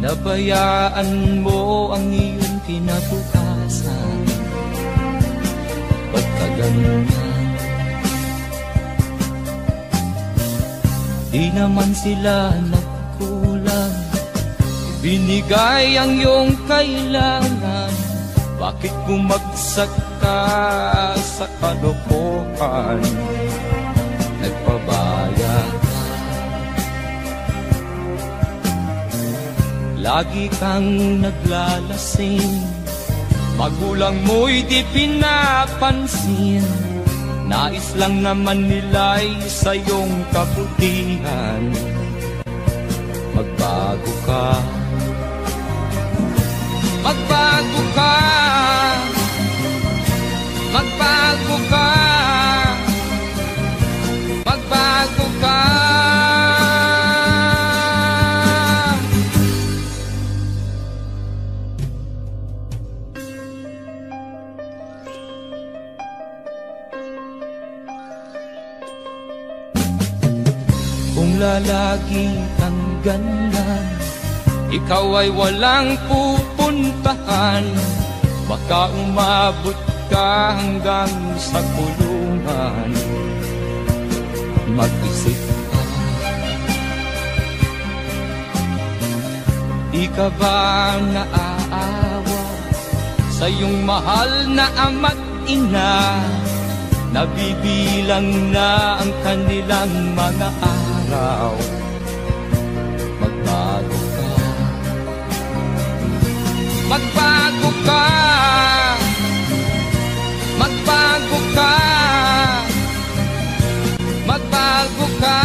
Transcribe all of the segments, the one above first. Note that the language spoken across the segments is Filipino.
Nabayaan mo ang iyong kinabukasan. Pagkaganyan, di naman sila nagkulang. Binigay ang iyong kailangan. Bakit bumagsak ka sa kalokohan? Nagpabaya ka, lagi kang naglalasing. Magulang mo'y di pinapansin. Nais lang naman nila'y sa iyong kabutihan. Magbago ka, magbago ka, magbago ka, magbago ka. Kung lalagi kang ganyan, ikaw ay walang pupuntahan. Baka umabot ka hanggang sa kulungan. Mag-isip ka, di ka ba naaawa sa iyong mahal na ama't ina? Nabibilang na ang kanilang mga araw. Magbago ka, magbago ka, magbago ka, magbago ka.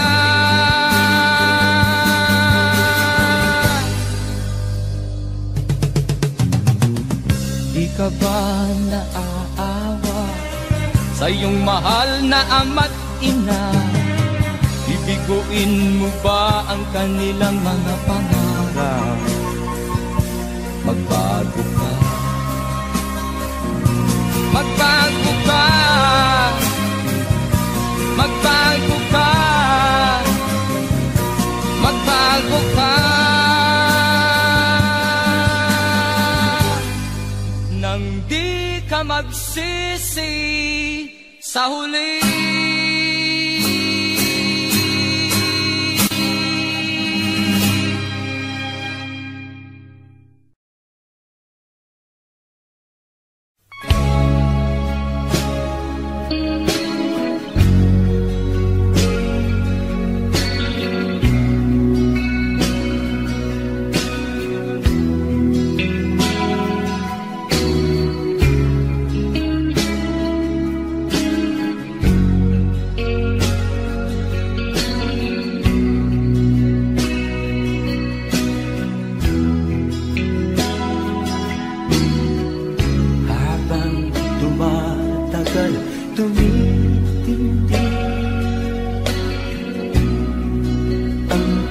Di ka ba naaawa sa iyong mahal na ama't ina? Bibiguin mo ba ang kanilang mga pangarap? Magbago ka, magbago ka, magbago ka, magbago ka. Nang di ka magsisi sa huli.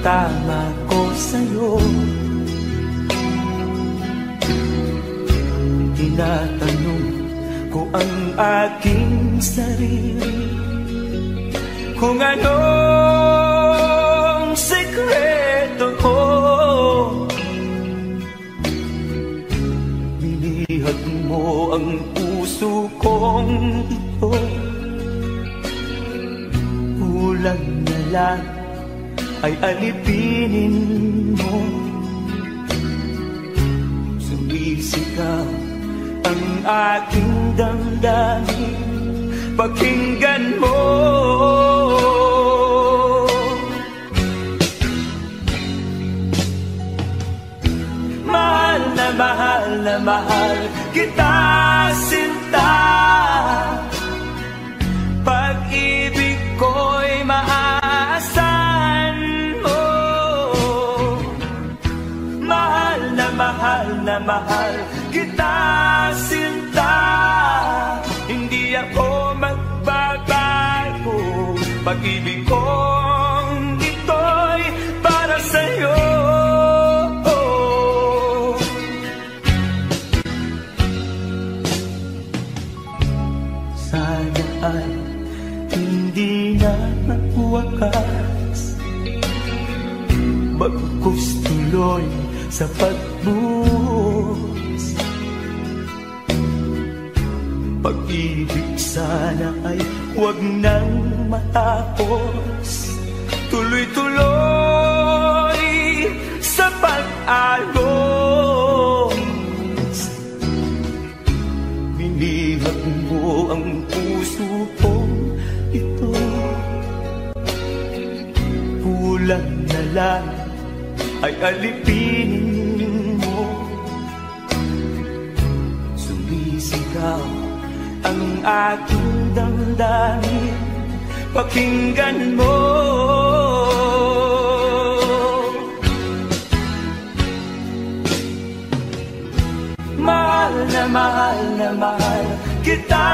Tama ko sa'yo, tinatanong ko ang aking sarili kung anong sekreto ko. Binihag mo ang puso kong ito, kulang na lang ay alipinin mo. Sumisigaw ang aking damdamin, pakinggan mo. Mahal na mahal na mahal kita, sinta. Pag-ibig ko'y maaasahan mo. Mahal na mahal kita, sinta. Hindi ako magbabago. Pag-ibig kong ito'y para sa'yo. Sana ay hindi na magwakas, maggustulo tuloy sa pagbuhos. Pag-ibig sana ay huwag nang matapos. Tuloy-tuloy sa pag-alos. Binihag mo ang puso kong ito. Kulang na lang ay alipinin mo. Sumisigaw ang aking damdamin, pakinggan mo. Mahal na mahal na mahal kita,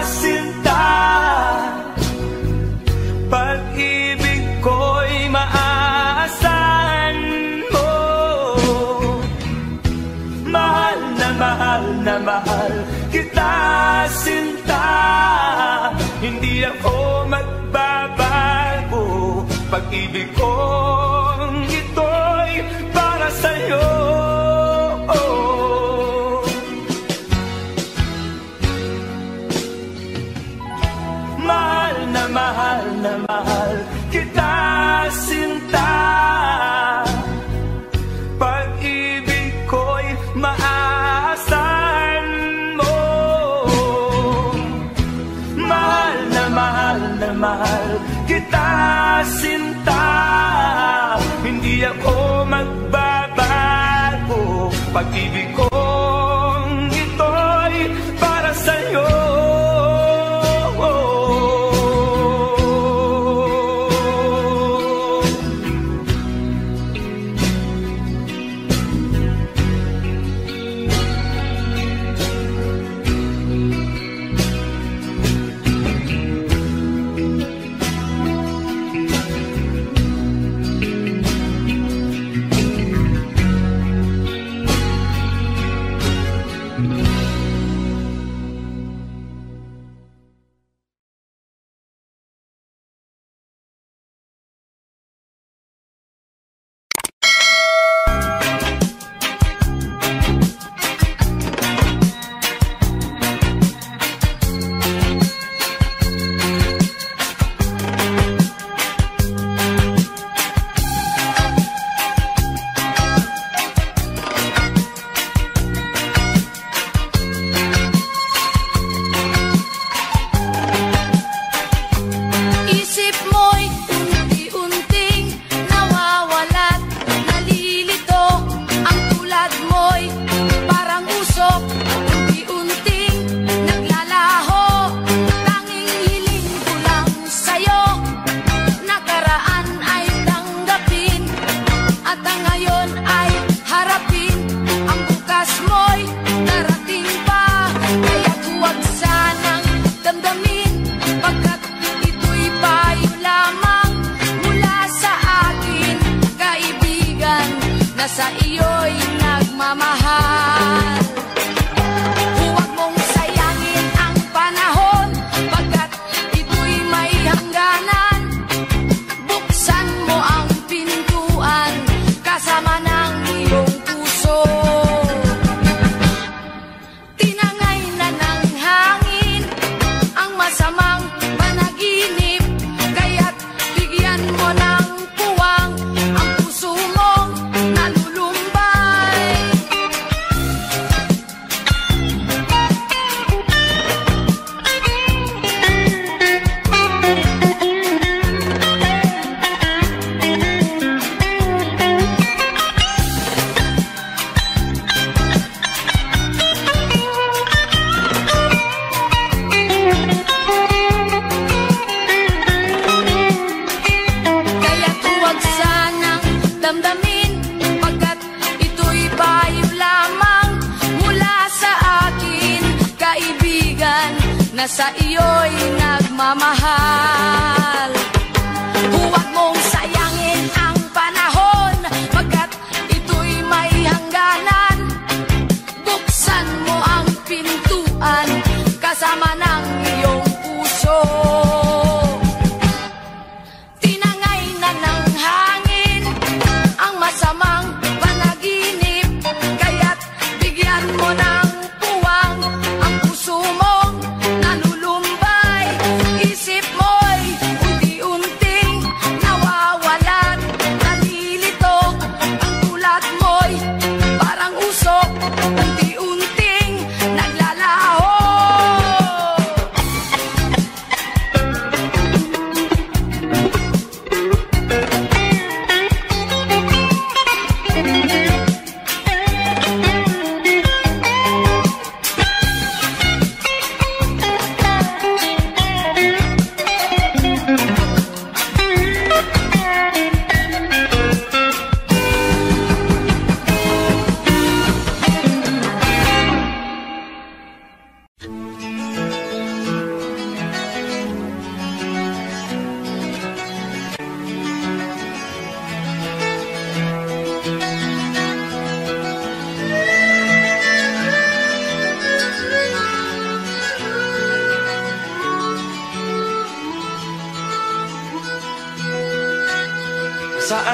sinta. Pag-ibig ko'y maaasahan mo. Mahal na mahal kita, sinta. Hindi ako magbabago. Pag-ibig kong ito'y para sa'yo. Mahal na mahal kita, sinta. Pag-ibig ko'y maaasahan mo. Mahal na mahal kita, sinta. Hindi ako magbabago. Pag-ibig kong ito'y para sa'yo. Sa iyo'y nagmamahal. Huwag mong sayangin ang panahon, pagkat ito'y may hangganan. Buksan mo ang pintuan, kasama ng iyong puso. Tinangay na ng hangin ang masamang panaginip, kaya't bigyan mo ng puwang ang puso mong nalulumbay. Kaya't huwag sanang damdamin, pagkat ito'y payo lamang mula sa akin, kaibigan, na sa iyo'y nagmamahal. Huwag mong sayangin ang panahon, pagkat ito'y may hangganan. Buksan mo ang pintuan, kasama ng iyong puso. Tinangay na ng hangin ang masamang panahon,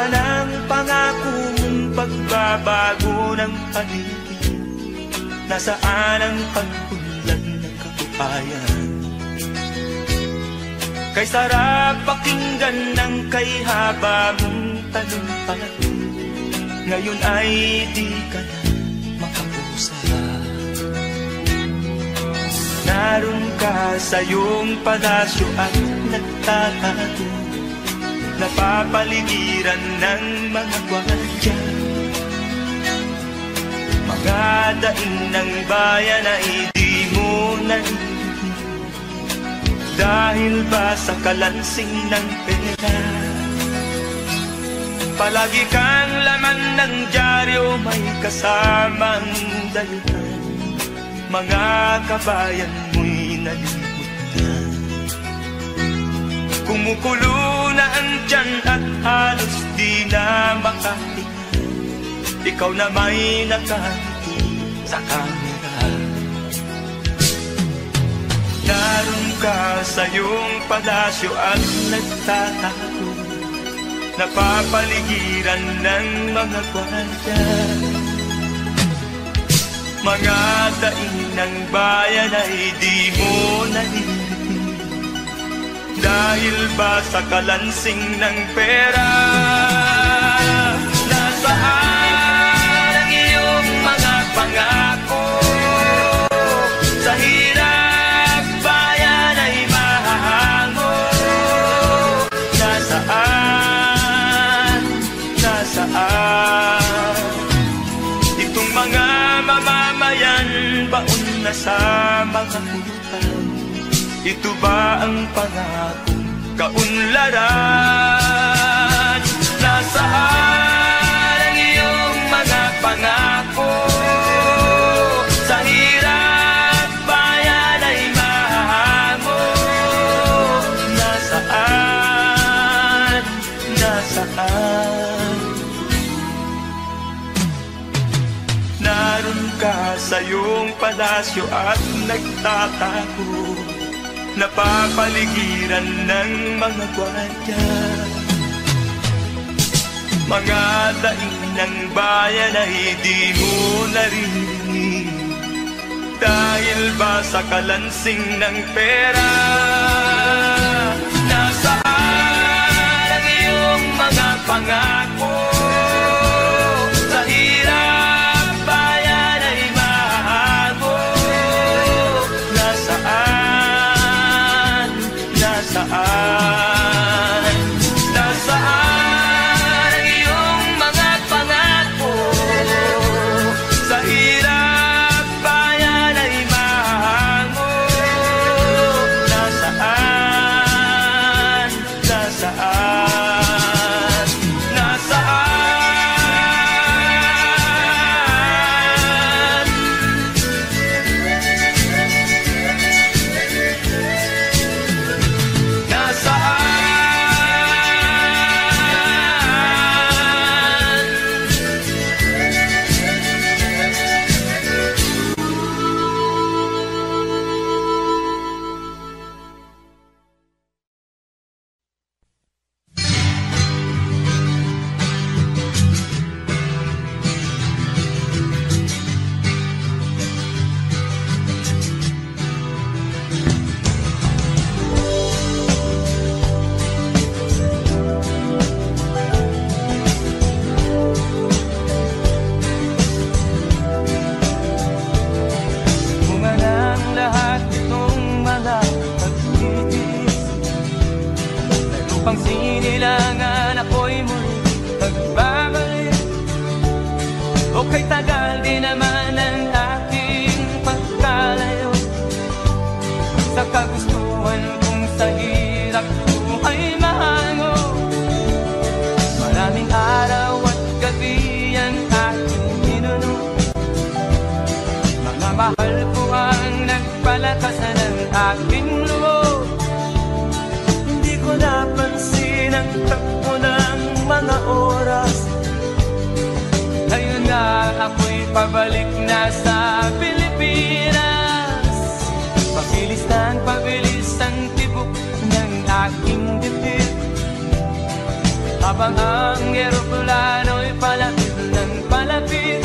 Nasaan ang pangako mong pagbabago ng paligid? Nasaan ang pag-unlad ng kabuhayan? Kay sarap pakinggan ng kay haba mong talumpati, ngayon ay di ka na makapusa. Naroon ka sa iyong palasyo at nagtatago, napapaligiran ng mga gwardiya. Mga daing ng bayan ay di mo narinig, dahil ba sa kalansing ng pera? Palagi kang laman ng dyaryo, may kasamang daluhan. Mga kabayan mo'y nalimutan. Kumukulo na ang tiyan at halos di na makahinga. Ikaw na may nakangiti sa kamera. Naroon ka sa iyong palasyo at nagtatago, napapaligiran ng mga gwardiya. Mga daing ng bayan ay di mo narinig, dahil ba sa kalansing ng pera? Nasaan ang iyong mga pangako? Sa hirap bayan ay mahahango. Nasaan? Nasaan? Itong mga mamamayan, baon na sa mga utang. Ito ba ang pangakong kaunlaran? Nasaan ang iyong mga pangako? Sa hirap bayan ay mahahango. Nasaan? Nasaan? Naroon ka sa iyong palasyo at nagtatago, napapaligiran ng mga gwardiya. Mga daing ng bayan ay di mo narinig, dahil ba sa kalansing ng pera? Nasaan ang iyong mga pangako? Sa hirap bayan ay mahago. Nasaan? Nasaan? Nasaan ang iyong mga pangako? Sa hirap bayan ay mahango. Nasaan? Nasaan? Nasaan? Bunga ng lahat itong mga pag-ibig, na lupang sinilangan ako'y muli nagbabalik. O kay tagal din naman ang aking pagkalayo sa kagustuhan kong sa hirap buhay mahango. Maraming araw at gabi ang aking minuno, mga mahal ko ang nagpalakasan ng aking loob. Hindi ko napansin ang takbo ng mga oras. Ngayon nga ako'y pabalik na sa Pilipinas. Pabilis ng pabilis ang tibok ng aking dibdib. habang ang eroplano'y palapit ng palapit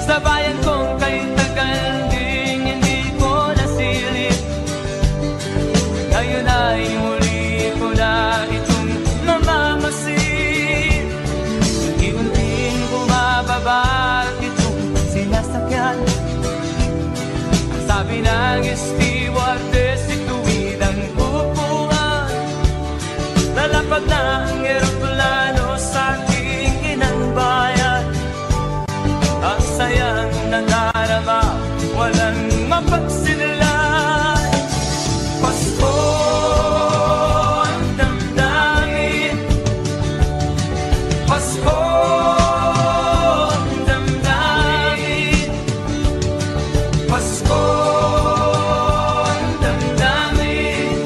sa bayan kong kay tagal ding hindi ko nasilip. Ngayon ay muli ko na itong mamamasid. Unti-unting bumababa itong sinasakyan. Ang sabi ng stewardess, ituwid ang upuan. Lalapag na ang eroplano sa aking inang bayan. Ang sayang nadarama, walang mapagsinilay. Pasko ang damdamin, Pasko ang damdamin, Pasko ang damdamin,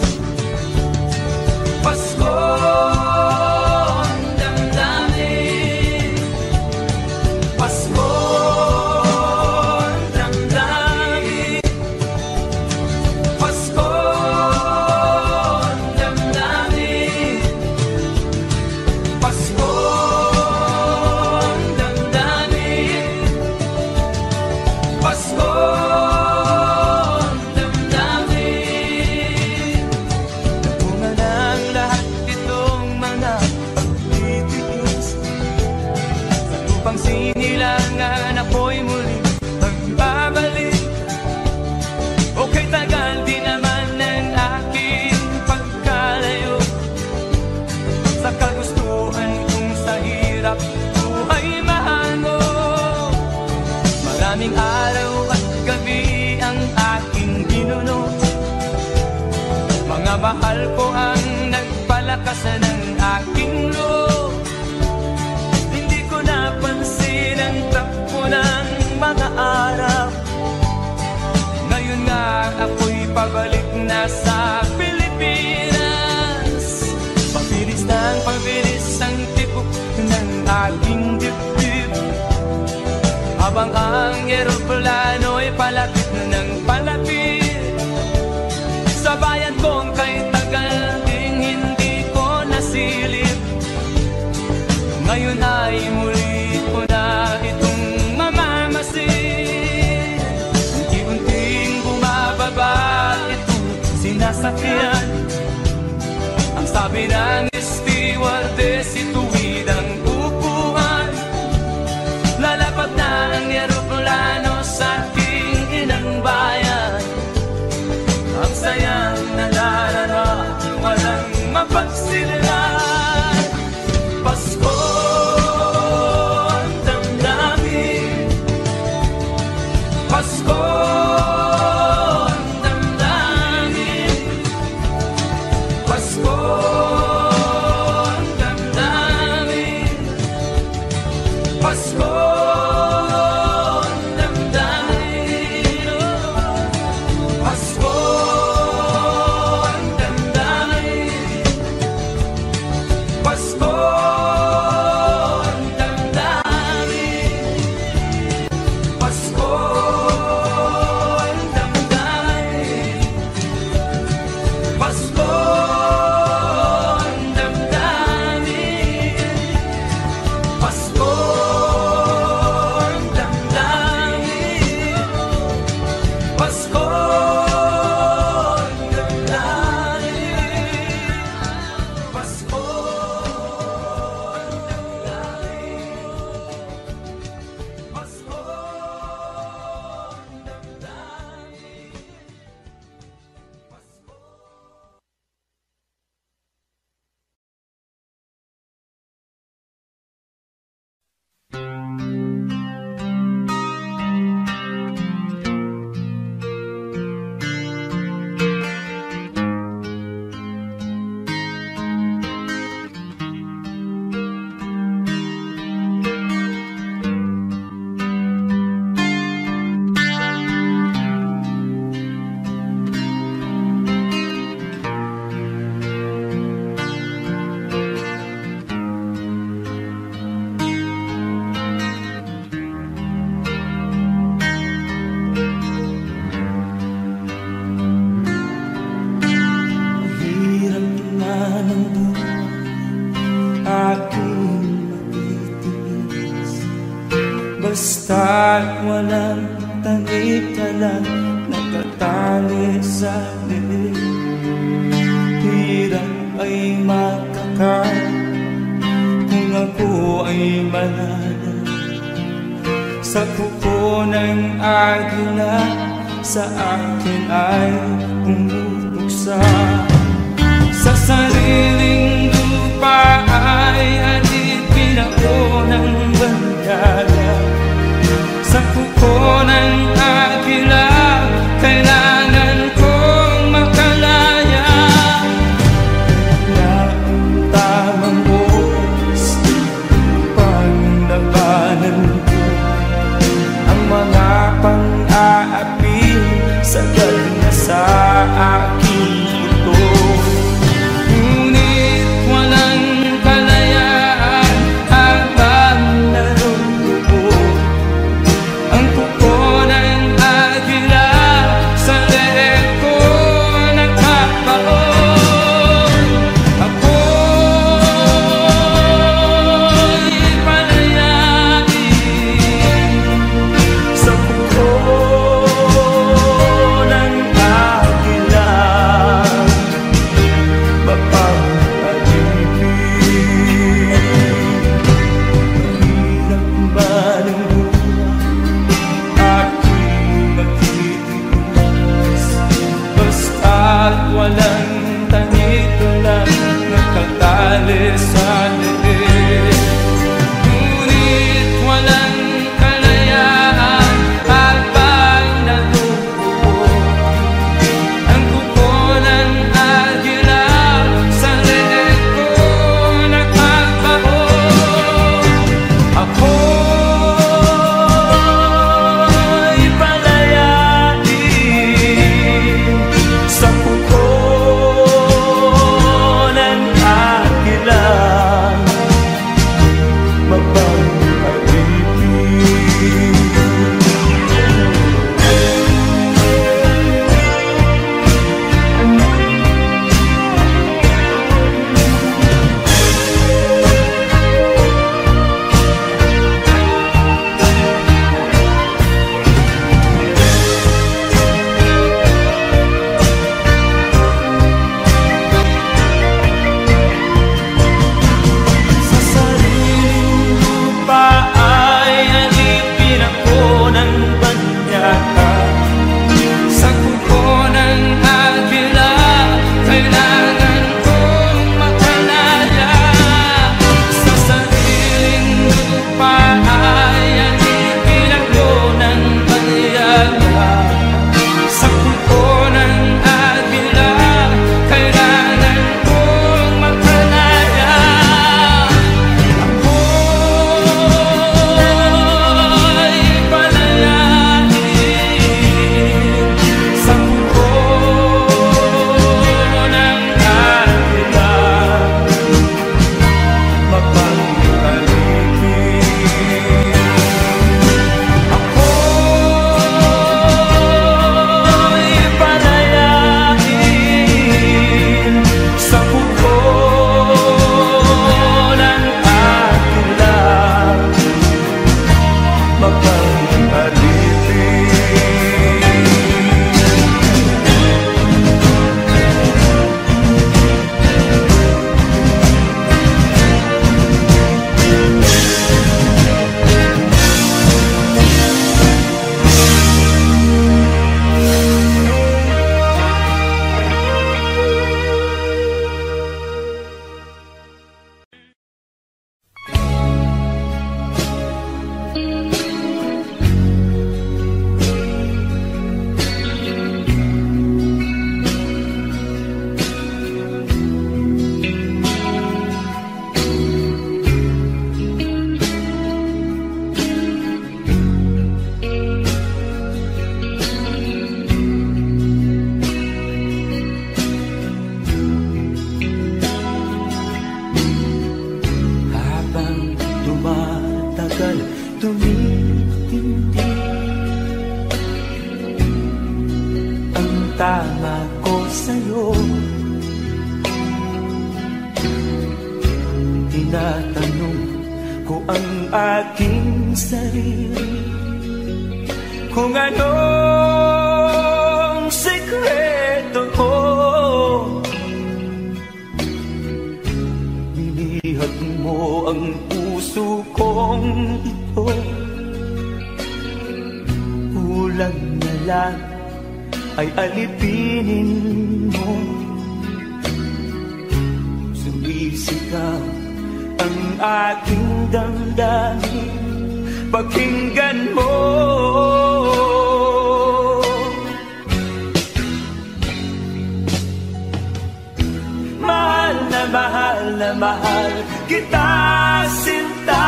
Pasko ang damdamin, Pasko ang damdamin, Pasko ang damdamin, Pasko ang damdamin, Pasko ang damdamin. Bunga ng lahat itong mga pagtitiis sa lupang sinilangan, ako'y muli magbabalik. Okay, tagal di naman ng aking pagkalayo sa kagustuhan kong sa hirap buhay mahango. Maraming araw at gabi ang aking ginuno. Mga mahal ko ang nagpalakas ng aking loob. Hindi ko napansin ang takbo ng mga araw. Ngayon nga ako'y pabalik na sa Pilipinas. Pabilis ng pabilis ang tibok ng aking dibdib, habang ang eroplano'y palapit ng palapit sa bayan kong kay tagal ding hindi ko nasilip. Ngayon ay muli ko na itong mamamasid. Unti-unting bumababa itong sinasakyan. Ang sabi ng stewardess, ituwid ang upuan. Lalapag na ang eroplano sa aking inang bayan. Ang sayang nadarama, walang mapagsinilay. Pasko ang damdamin, Pasko ang damdamin, Pasko ang damdamin, Pasko ang damdamin, Pasko ang damdamin, Pasko ang damdamin, Pasko ang damdamin, Pasko ang damdamin, Pasko Basta't walang tanik-talang nakatali sa liig. Hirap ay makakal kung ako ay malala. Sa kuko ng agila sa akin ay umubuksa. Sa sariling lupa ay alipin ako ng bandala. Sa kuko ng agila kailangan kong makalaya. Na ang tamang oras upang labanan ko ang mga pang-aapi sagad na sa aking ito. Ngunit walang kalayaan habang naroroon ang kuko ng agila sa leeg ko nagpapaon. Ako'y palayain sa kuko ng agila, mapapalipin. Mahirap ba ng buhay aking magtitiis? Basta't walang tanik-talang nakatali sa liig. Ngunit walang kalayaan habang nadudugo ang kuko ng agila sa leeg ko nagpapaon. Ako'y palayain sa kuko ng agila, mapapalipin. Sa sariling lupa ay alipin ako ng banyaga. Sa kuko ng agila kailangan kong makalaya. Sa sariling lupa ay alipin ako ng banyaga. Sa kuko ng agila kailangan kong makalaya. Ako'y palayain sa kuko ng agila, mapapalipin. Ako'y palayain sa kuko ng agila, mapapalipin. Habang tumatagal, tumitindi ang tama ko sa'yo. Tinatanong ko ang aking sarili kung anong sekreto ko. Nilihad mo ang puso kong ito, kulang na lang ay alipinin mo. Sumisigaw ang aking damdamin, pakinggan mo. Mahal na mahal na mahal kita, sinta.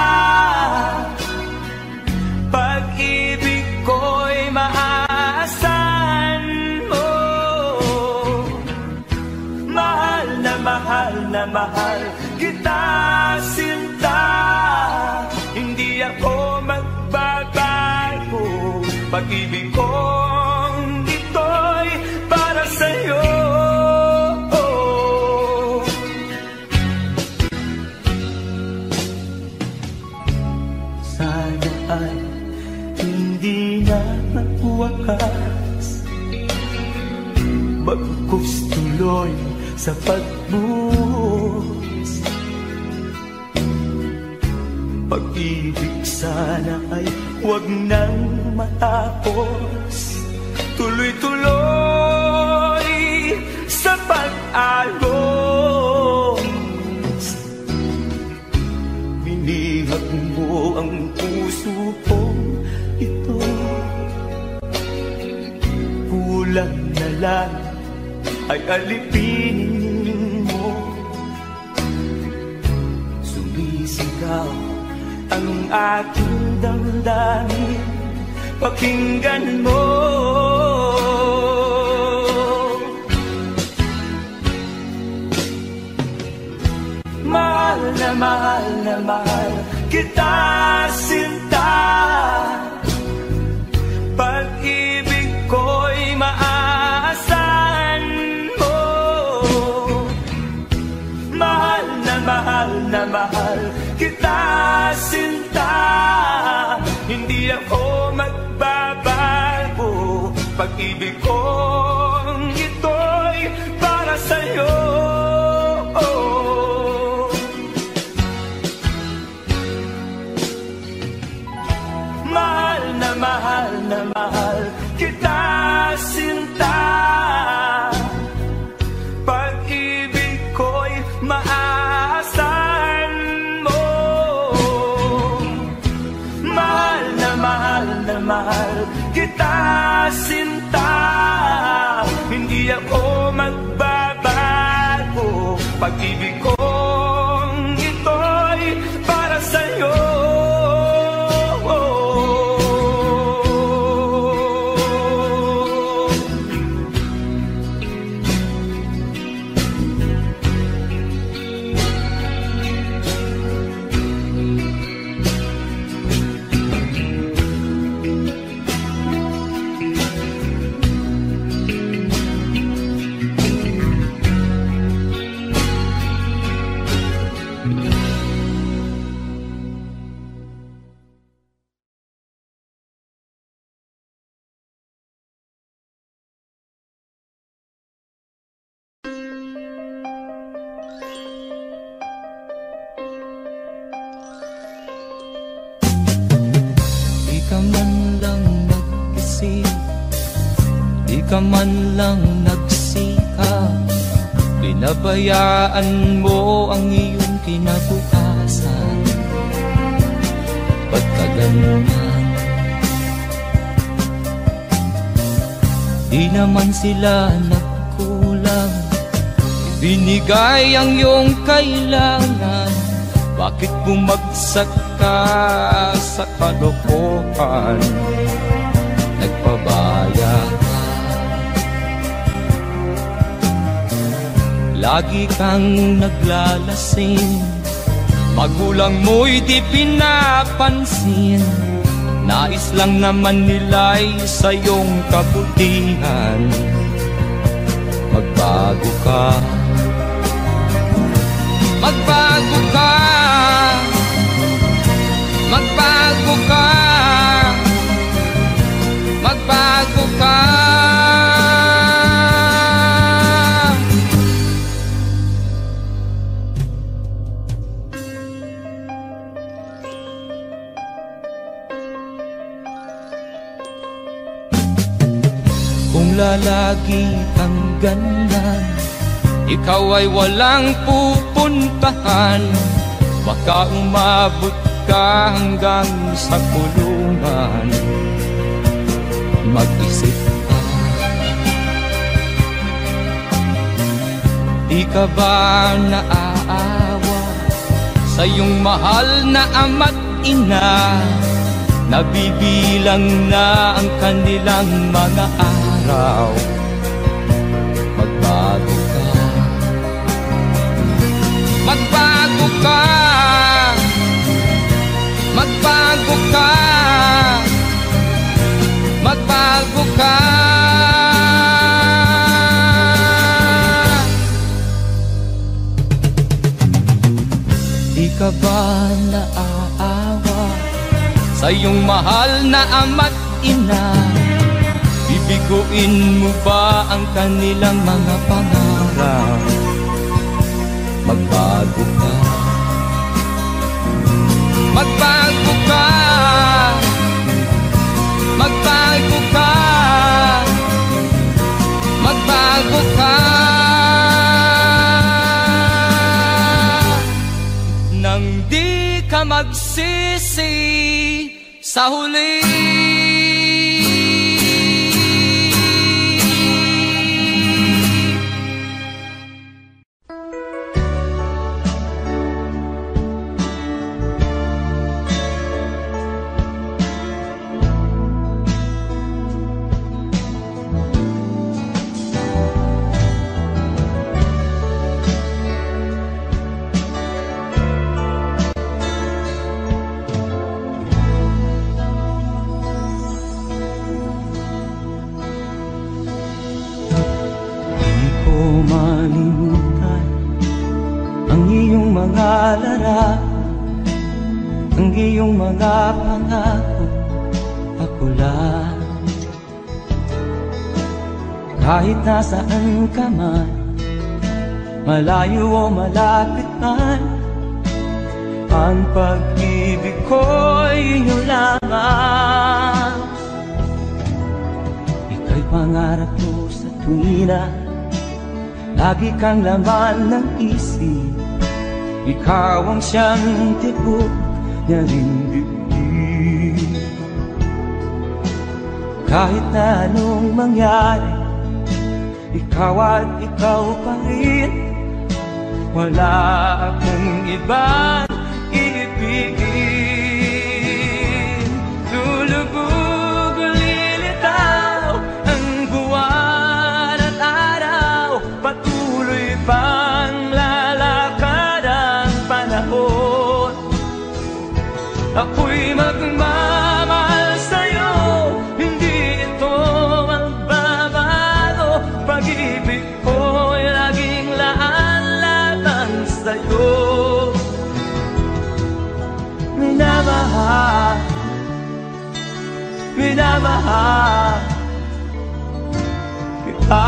Pag-ibig ko'y maaasahan mo. Mahal na mahal kita, sinta. Hindi ako magbabago. Pag-ibig kong ito'y para sa'yo. Sana ay hindi na magwakas, bagkus tuloy sa pagbuhos. Pag-ibig sana ay huwag nang matapos, tuloy-tuloy sa pag-alos. Binihag mo ang puso kong ito, kulang na lang ay alipinin mo. Sumisigaw ang aking damdamin, pakinggan mo. Mahal na mahal kita, sinta. Pag-ibig ko'y maaasahan mo. Mahal na mahal kita, sinta. Hindi ako magbabago. Pag-ibig kong ito'y para sa'yo. Mahal na mahal kita, sinta. Pag-ibig ko'y maaasahan mo. Mahal na mahal kita, sinta. Hindi ako magbabago. Pag-ibig kong ito'y para sa'yo. Di ka man lang nagsikap, pinabayaan mo ang iyong kinabukasan. Pagkaganyan, di naman sila nagkulang, ibinigay ang iyong kailangan. Bakit bumagsak ka sa kalokohan? Nagpabaya ka, lagi kang naglalasing, magulang mo'y di pinapansin. Nais lang naman nila'y sa iyong kabutihan. Magbago ka, magbago ka, magbago ka. lalagi hangganan. Ikaw ay walang pupuntahan, baka umabot ka hanggang sa kulungan. Mag-isip ka, di ka ba naaawa sa iyong mahal na ama't ina? Nabibilang na ang kanilang mga araw. Magbago ka, magbago ka, magbago ka, magbago ka. Di ka ba naaawa sa iyong mahal na ama't ina? Bibiguin mo ba ang kanilang mga pangarap? Magbago ka, magbago ka, magbago ka, magbago ka. Nang di ka magsisi sa huli. Ang iyong mga pangako, ako lang. Kahit nasaan ka man, malayo o malapit man, ang pag-ibig ko'y iyong lamang. Ika'y pangarap ko sa tuwina, lagi kang laman ng isip. Ikaw ang siyang tibok niya ring dibdib. Kahit na anong mangyari, ikaw at ikaw pa rin. Wala akong ibang ibigin. Lulubog o lilitaw ang buwan at araw, patuloy pang lalakad ang panahon. Ako'y magmamahal sa'yo, hindi ito magbabago. Pag-ibig ko'y laging laan-laban sa'yo. Minamahal, minamahal kita.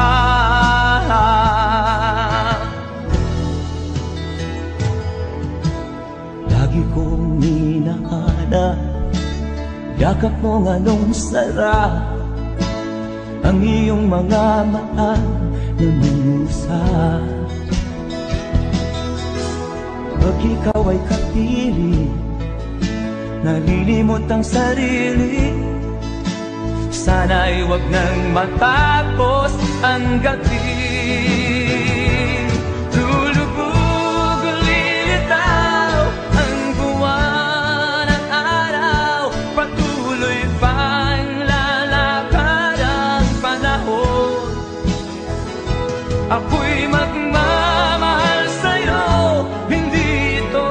Lagi kong hinahanap yakap mong anong sarap, ang iyong mga mata na minusap. Pag ikaw ay kapiling, nalilimot ang sarili. Sana'y wag nang matapos ang gabi. Lulubog o lilitaw ang buwan at araw, patuloy pang lalakad ang panahon. Ako'y magmamahal sa'yo, hindi ito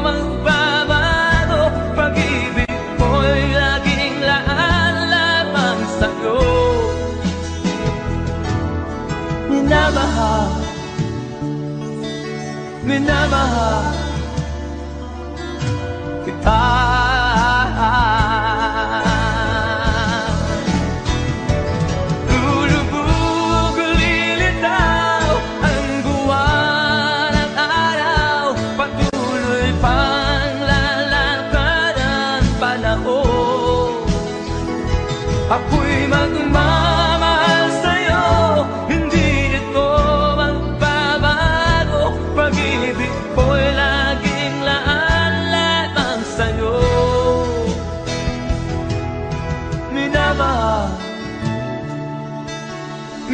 magbabago. Pag-ibig ko'y laging laan-laban sa'yo. Minamahal, minamahal kita. Lulubog o lilitaw ang buwan at araw, patuloy pang lalakad ang panahon. Ako'y magmamahal sa'yo,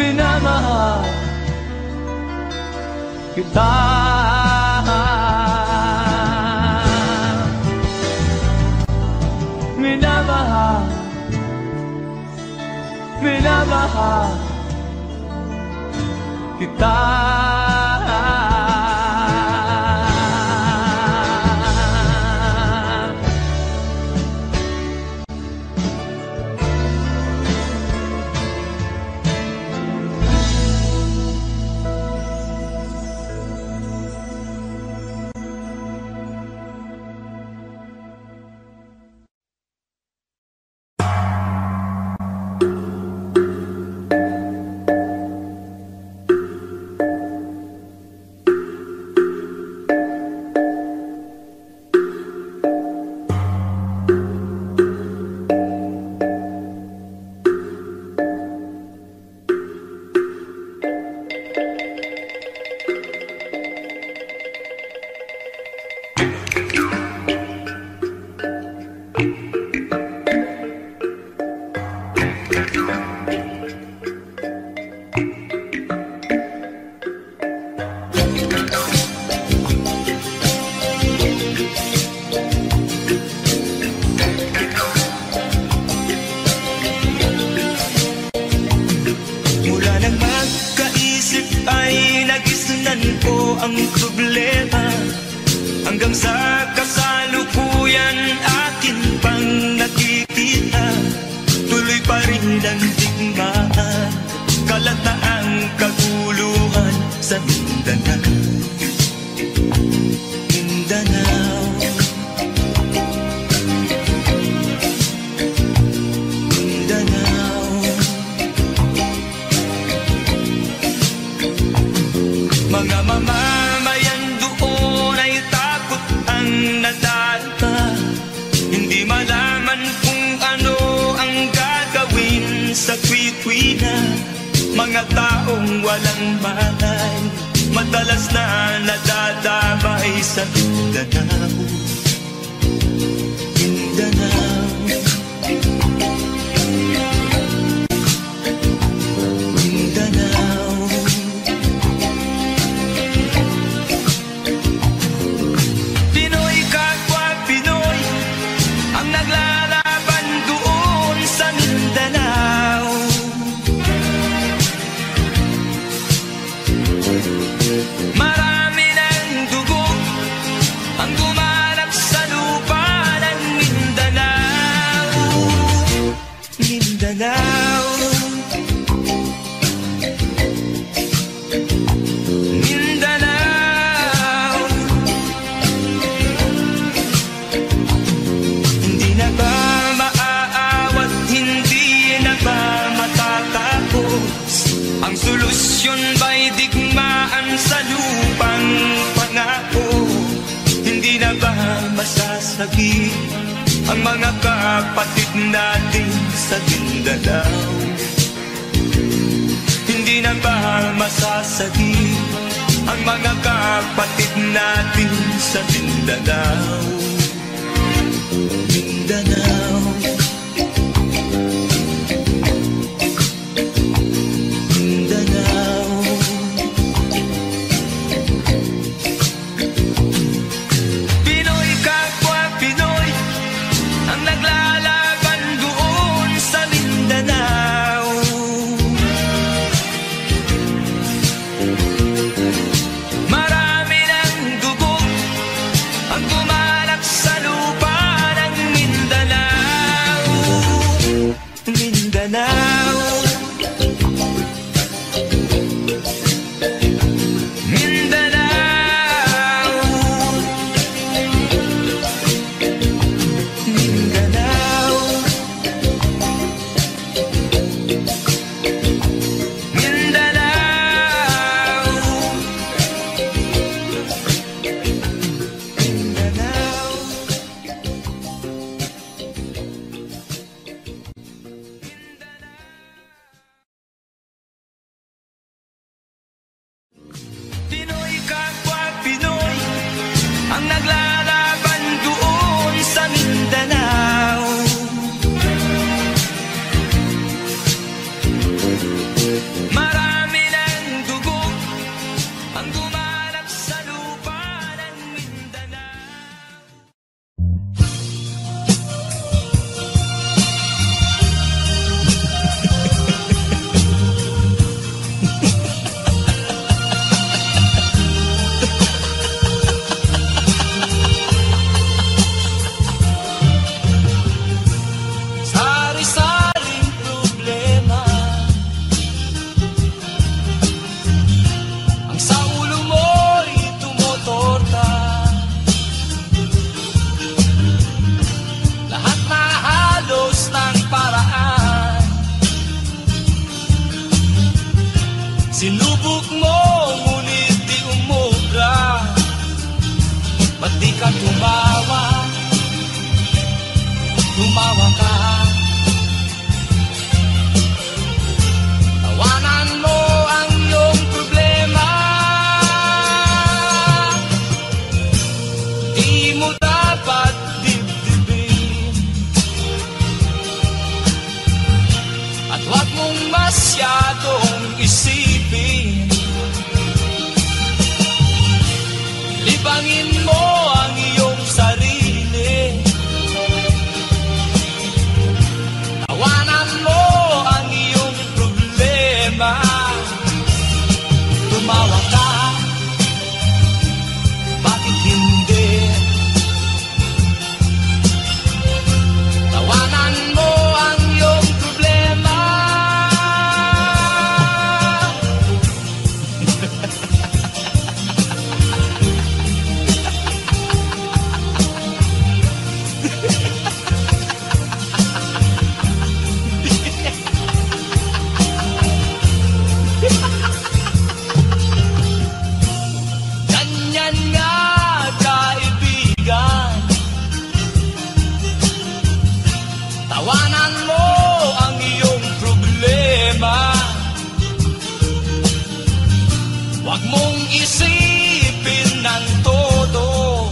minamahal kita. Minamahal, minamahal kita. Ang problema hanggang sa kasalukuyan akin pang nakikita, tuloy pa rin ang digmaan, kalataang kaguluhan sa Mindanao. Mindanao, Mindanao. Mga mamamayan doon ay takot ang nadalpa, hindi malaman kung ano ang gagawin sa kwit-kwina. Mga taong walang malay, madalas na nadadamay sa Mindanao. Mindanao, Mindanao. Pinoy kapwa Pinoy ang naglalaban doon sa Mindanao. Marami ng dugo ang gumanap sa lupa ng Mindanao. Mindanao, Mindanao. hindi na ba maaawat, hindi na ba matatapos? Ang solusyon ba'y digmaan sa lupang pangako? Hindi na ba masasagi ang mga kapatid natin sa Mindanao? Hindi na ba masasagi ang mga kapatid natin sa Mindanao? Mindanao, Mindanao. Pinoy kapwa Pinoy ang naglalaban doon sa Mindanao. Marami ng dugo ang gumanap sa lupa ng Mindanao. Sinubok mo, ngunit di umubra. Ba't di ka tumawa? Tumawa ka. Tawanan mo ang iyong problema. Di mo dapat dibdibin. At huwag mong masyadong isipin. Libangin mo ang iyong sarili. Tawanan mo ang iyong problema. Tumawa ka. Bakit hindi? Tawanan mo ang iyong problema. Ganyan nga, kaibigan. Tawanan mo ang iyong problema. Huwag mong isipin ng todo.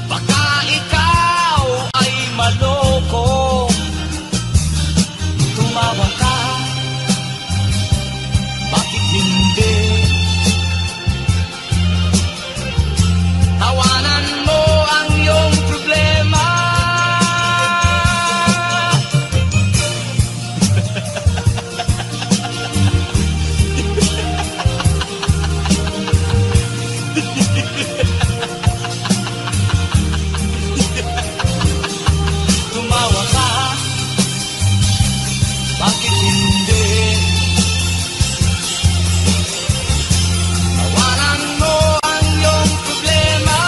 Baka ikaw ay maloko. Tumawa ka. Bakit hindi? Tawanan mo ang iyong problema. Tumawa ka. Bakit hindi? Tawanan mo ang iyong problema.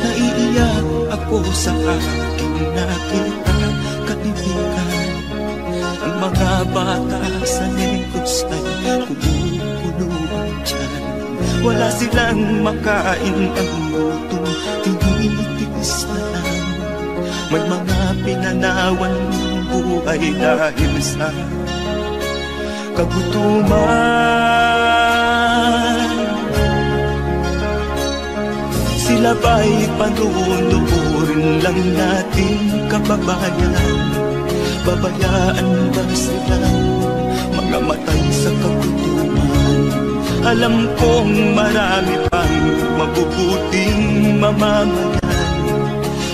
Naiiyak ako sa aking nakita, kaibigan. Ang mga bata sa negros ay kumukulong dyan. Wala silang makain, ang gutom tinitiis na lang. May mga pinanawan ng buhay dahil sa kagutuman. Sila ba'y panunurin lang natin, kababayan? Babayaan ba silang mga matay sa kagutuman? Alam kong marami pang mabubuting mamamayan.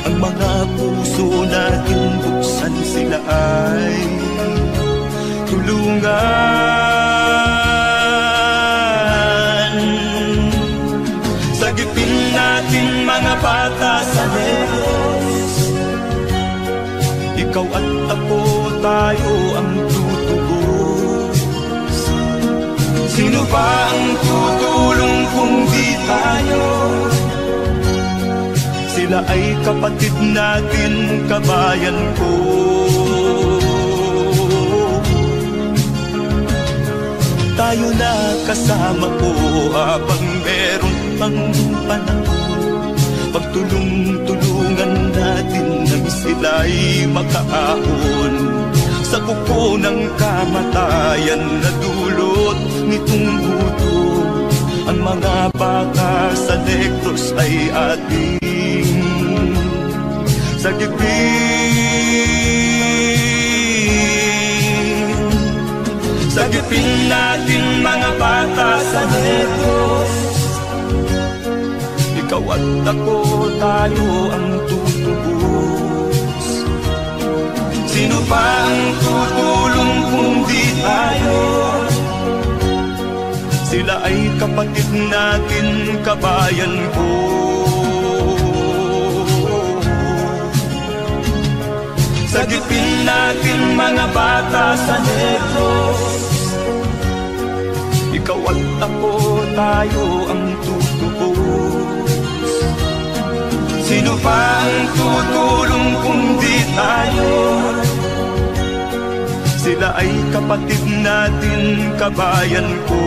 Ang mga puso natin buksan, sila ay tulungan. Sagipin natin mga bata sa negros. Ikaw at ako, tayo ang tutubos. Sino ba ang tutulong kung di tayo? Sila ay kapatid natin, kabayan ko. Tayo na kasama ko habang meron pang panahon. Pagtulong-tulungan natin nang sila'y makaahon sa kuko ng kamatayan na dulot nitong gutom. Ang mga bata sa negros ay ating sagipin. Sagipin natin mga bata sa negros. Ikaw at ako, tayo ang tutubos. Sino pa ang tutulong ay kapatid natin, kabayan ko. Sagipin natin mga bata sa Negros, ikaw at ako, tayo ang tutubos. Sino pa ang tutulong kung di tayo? Sila ay kapatid natin, kabayan ko.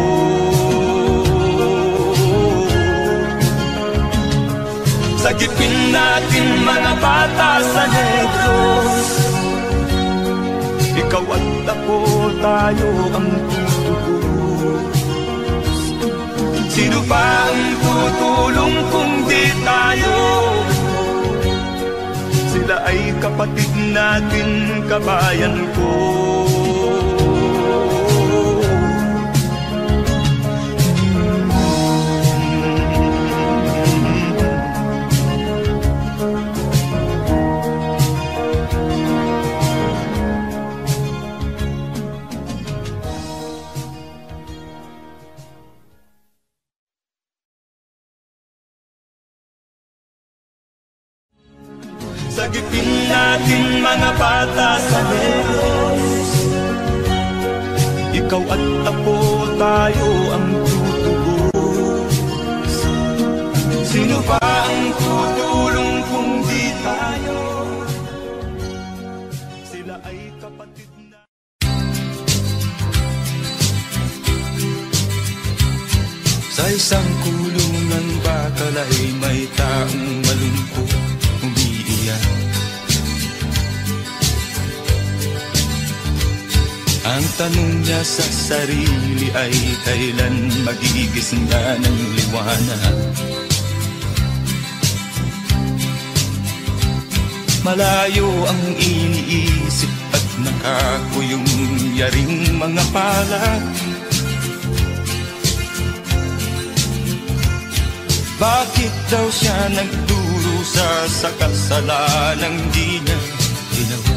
Sagipin natin mga bata sa Negros, ikaw at ako, tayo ang tutubos. Sino pa ang tutulong kung di tayo? Sila ay kapatid natin, kabayan ko. Sagipin natin mga bata sa Negros, ikaw at ako, tayo ang tutubos. Sino pa ang tutulong kung di tayo? Sila ay kapatid na. Sa isang kulungan bakal ay may taong malungkot umiiyak. Ang tanong niya sa sarili ay kailan magigising na ng liwanag. Malayo ang iniisip at nakakuyong yaring mga palad. Bakit daw siya nagdurusa sa kasalanang di niya ginawa?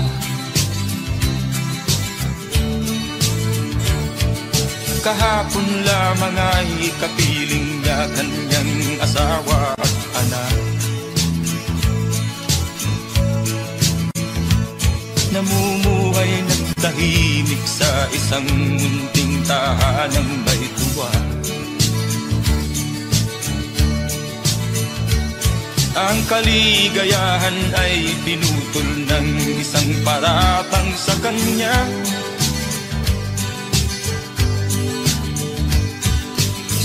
Kahapon lamang ay kapiling niya kanyang asawa at anak. Namumuhay ng tahimik sa isang munting tahanang may tuwa. Ang kaligayahan ay pinutol ng isang paratang sa kanya.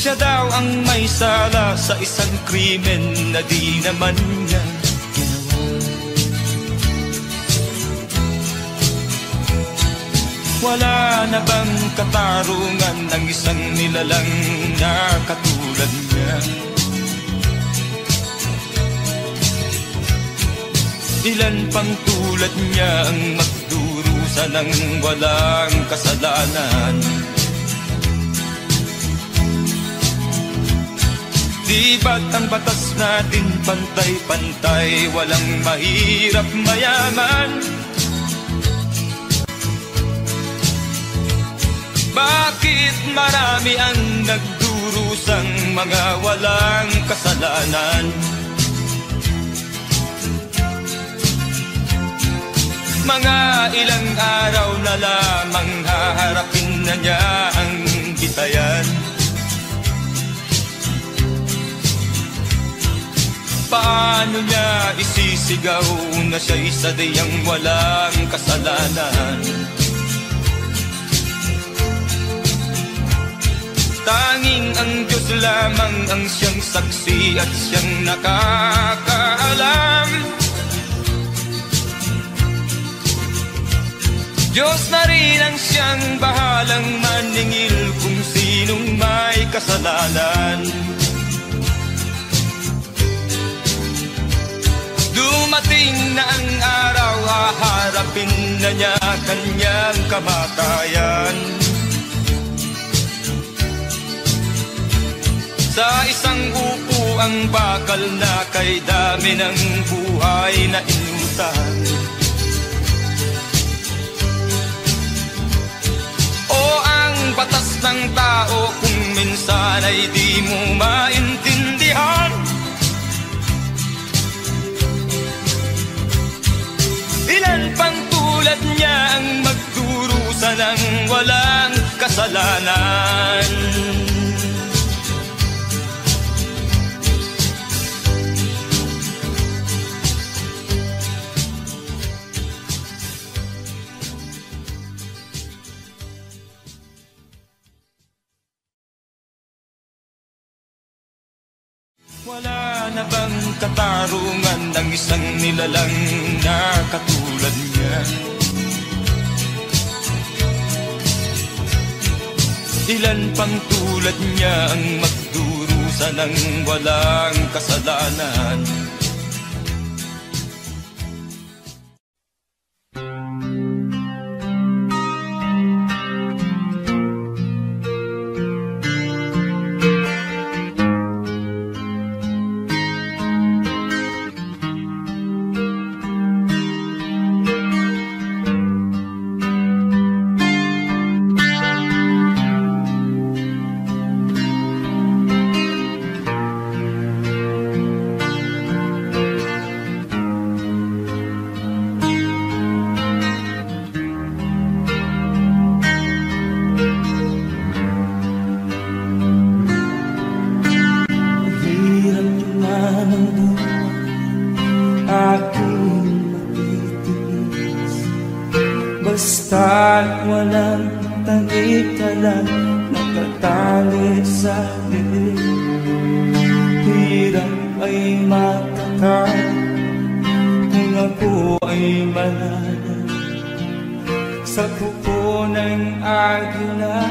Siya daw ang may sala sa isang krimen na di naman niya ginawa. Wala na bang katarungan ng isang nilalang na katulad niya? Ilan pang tulad niya ang magdurusa ng walang kasalanan? Di ba't ang batas natin pantay-pantay, walang mahirap mayaman? Bakit marami ang nagdurusang mga walang kasalanan? Mga ilang araw na lamang haharapin na niya ang bitayan. Paano niya isisigaw na siya'y sadyang walang kasalanan? Tanging ang Diyos lamang ang siyang saksi at siyang nakakaalam. Diyos na rin ang siyang bahalang maningil kung sinong may kasalanan. Dumating na ang araw, haharapin na niya kanyang kamatayan. Sa isang upuang bakal na kay dami ng buhay na inutang. O ang batas ng tao kung minsan sana'y di mo maintindihan. Ilan pang tulad niya ang magdurusa ng walang kasalanan. Wala na bang katarungan ng isang nilalang na katulad niya? Ilan pang tulad niya ang magdurusa ng walang kasalanan? Basta't walang tangitalan nakatali sa bibig. Hirap ay matakal kung ako ay malala sa kuko ng agila,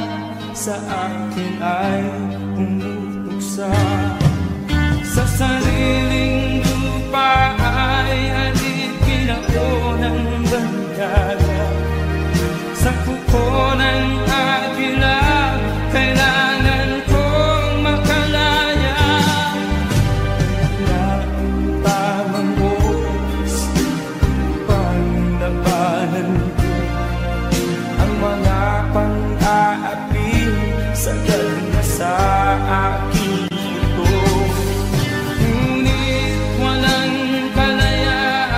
sa akin ay pumutuksa. Sa sariling lupa ay alipin ako ng bandaga. Sa kuko ng agila, kailangan kong makalaya. Na ang tamang oras upang labanan ko ang mga pang-aapi sa na sa aking ito. Ngunit walang kalayaan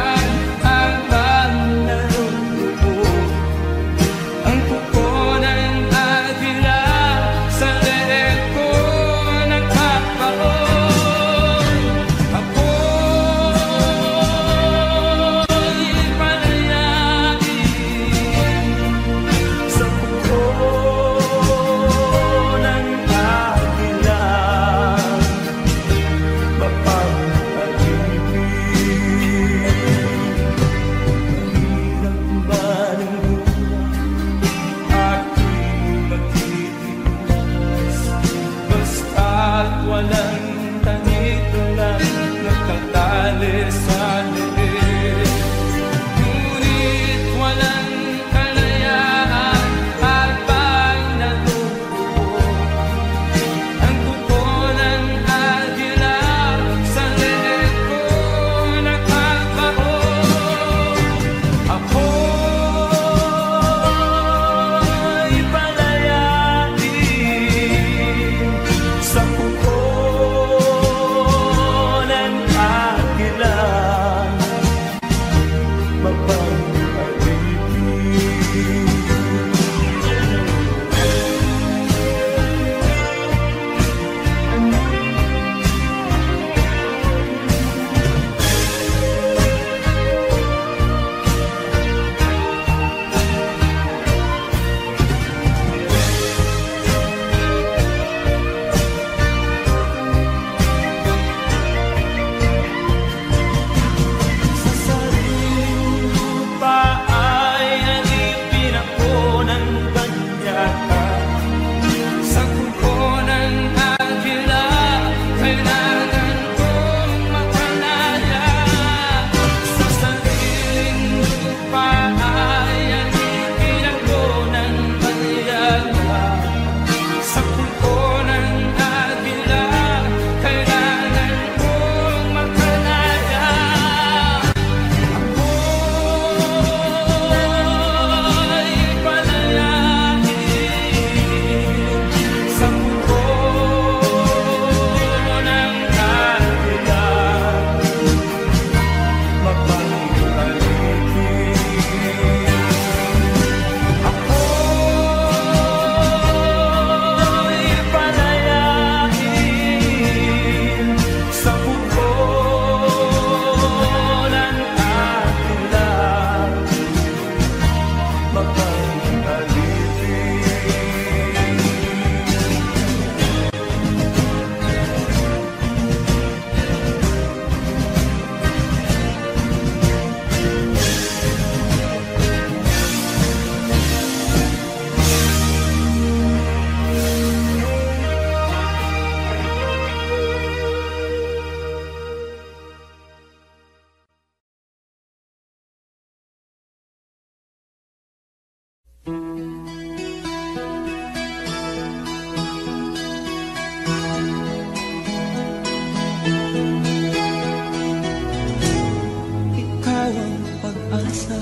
ikaw ang pag-asa.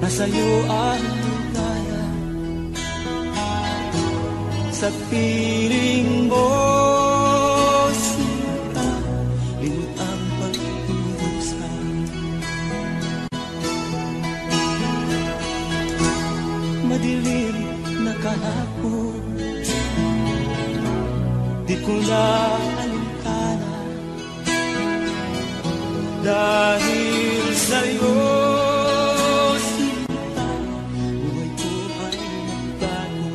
Nasa'yo ang ligaya. Sa piling mo sinta, limot ang pag-iusan. Madilim na kahapon, di ko na alintana. Dahil sa'yo, sinta, buhay ko ay nagbago.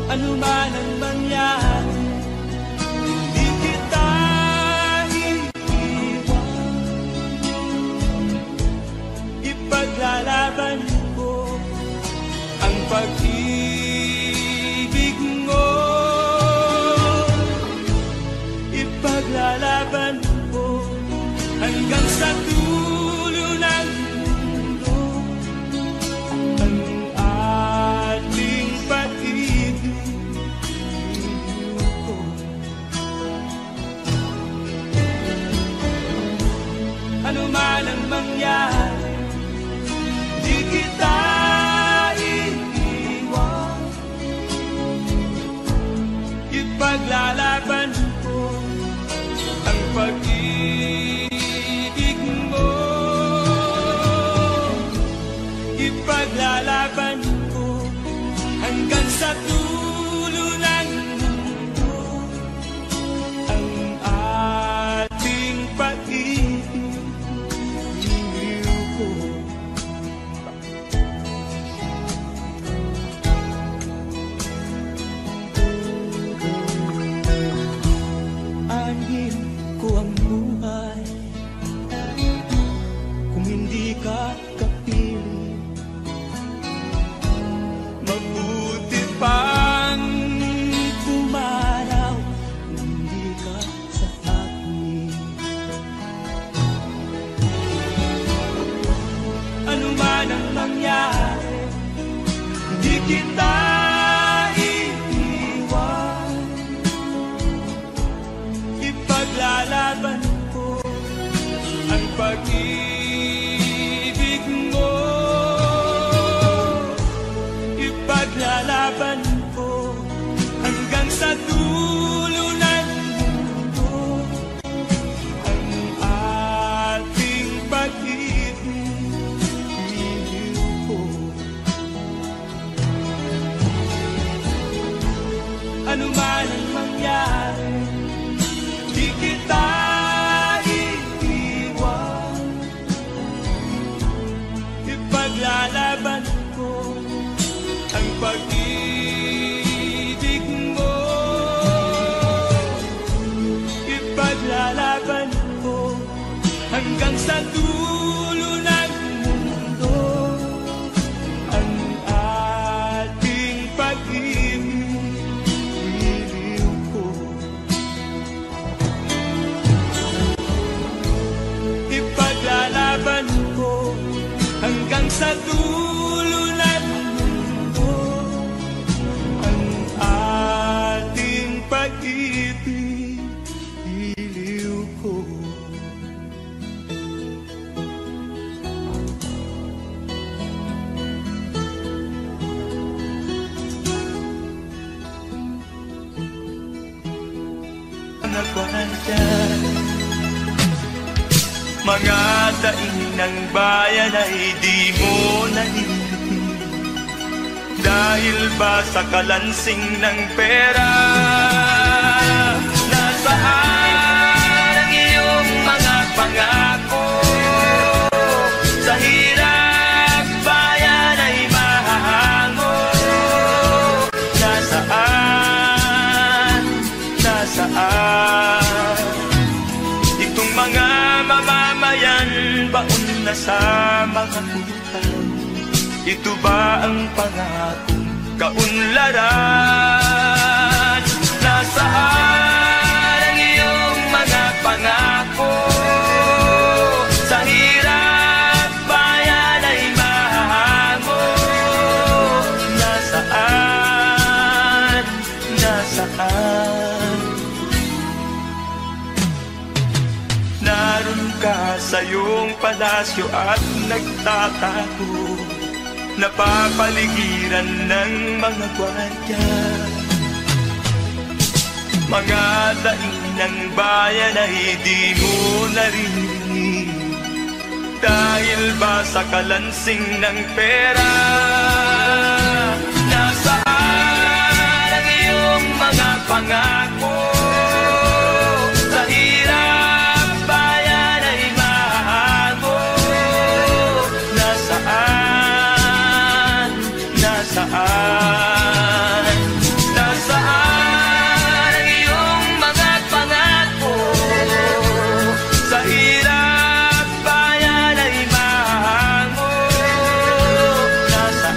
Ano man ang mangyari, hindi kita iiwan. Ipaglalaban ko ang pag-ibig mo. Ipaglalaban ko hanggang sa dulo ng mundo ang ating pag-ibig ko. Ano man ang mangyari, di kita iiwan. Ipaglalaban ko ang pag-ibig mo. Ipaglalaban ko hanggang sa dulo ng mundo ang ating pag-ibig ko. Anhin ko ang buhay kung hindi ka kapiling. Mabuti pang pumaraw kung hindi ka sa akin. Ano man ang mangyari, hindi kita iiwan. Ipaglalaban ko ang pag-ibig mo. Ipaglalaban ko hanggang sa dulo ng mundo ang ating pag-ibig ko. Ano man ang mangyari, di kita iiwan. Ipaglalaban ko ang pag-ibig mo. Ipaglalaban ko hanggang sa dulo ng mundo ang ating pag-ibig ko. Ipaglalaban ko hanggang sa dulo ng mundo ang ating pag-ibig ko. Nagwandyan, mga daing ng bayan ay di mo nalilitin. Dahil ba sa kalansing ng pera? Nasaan ang iyong mga pangako? Sa hirap bayan ay mahahango. Nasaan? Nasaan? Itong mga mamamayan, baon na sa mga utang. Ito ba ang pangakong kaunlaran? Nasaan ang iyong mga pangako? Sa hirap bayan ay mahahango. Nasaan? Nasaan? ka sa iyong palasyo at nagtatago, napapaligiran ng mga gwardiya. Mga daing ng bayan ay di mo naririnig, dahil ba sa kalansing ng pera? Nasaan ang iyong mga pangako? Sa hirap bayan ay mahago. Nasaan? Nasaan? Nasaan ang iyong mga pangako? Sa hirap bayan ay mahago. Nasaan?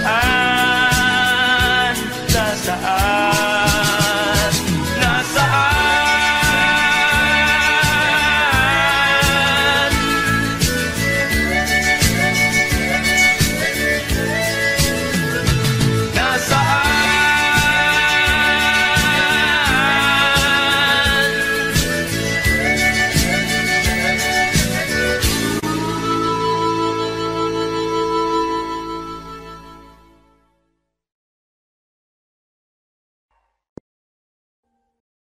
Nasaan? Nasaan?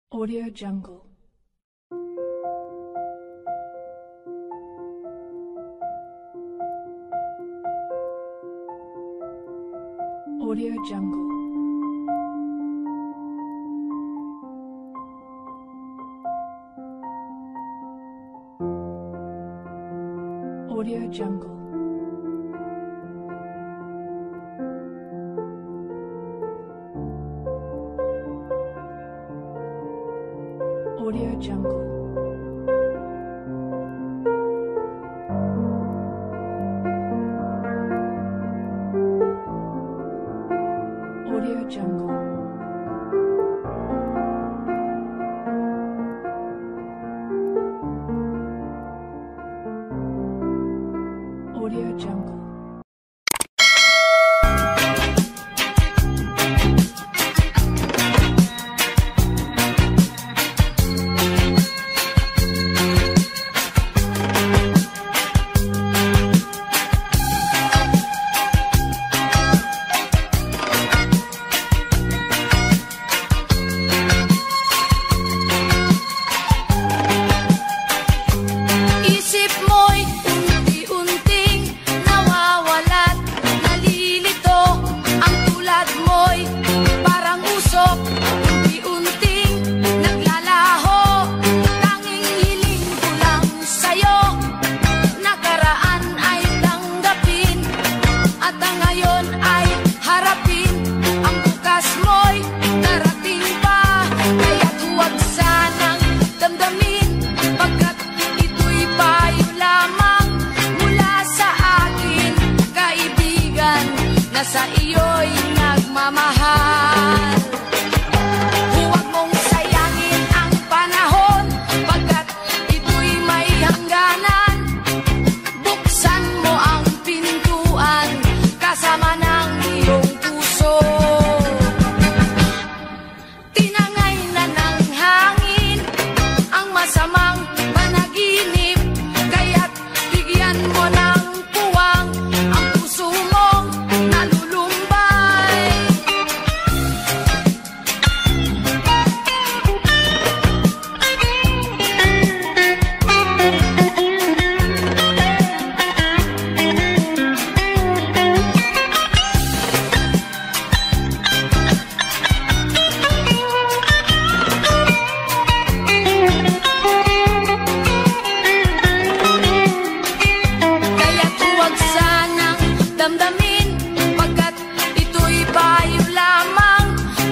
Audio Jungle. Audio Jungle. Audio Jungle. Audio Jungle. Audio Jungle. Audio Jungle. Isip mo'y unti-unting nawawalan, nalilito. Ang tulad mo'y parang usok, unti-unting naglalaho. Tanging hiling ko lang sa'yo, nakaraan ay tanggapin, at ang ngayon ay harapin. Ang bukas mo'y darating pa, kaya't huwag sanang damdamin, pagkat ito'y payo lamang mula sa akin, kaibigan, na sa iyo'y nagmamahal. Huwag mong sayangin ang panahon, pagkat ito'y may hangganan. Buksan mo ang pintuan, kasama ng iyong puso. Tinangay na ng hangin ang masamang panaginip, kaya't bigyan mo ng puwang ang puso mong nalulumbay. Kaya't huwag sanang damdamin, pagkat ito'y payo lamang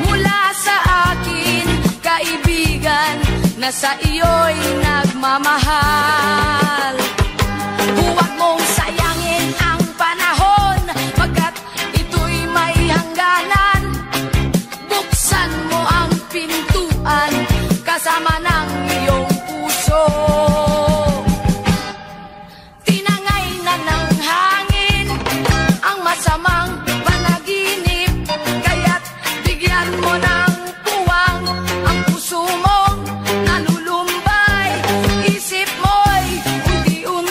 mula sa akin, kaibigan, na sa iyo'y nagmamahal. Huwag mong sayangin ang panahon, pagkat ito'y may hangganan. Buksan mo ang pintuan, kasama ng iyong puso. Tinangay na ng hangin ang masamang panaginip, kaya't bigyan mo ng puwang ang puso mong nalulumbay. Isip mo'y unti-unti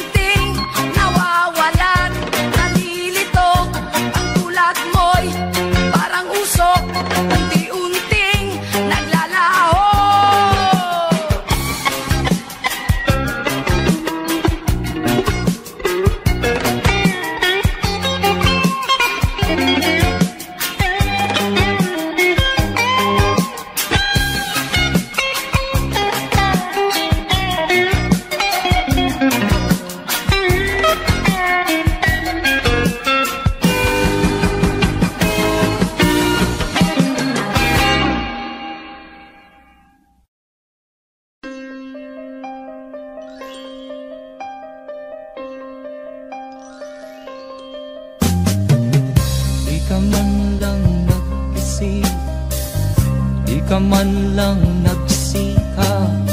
man lang nagsikap,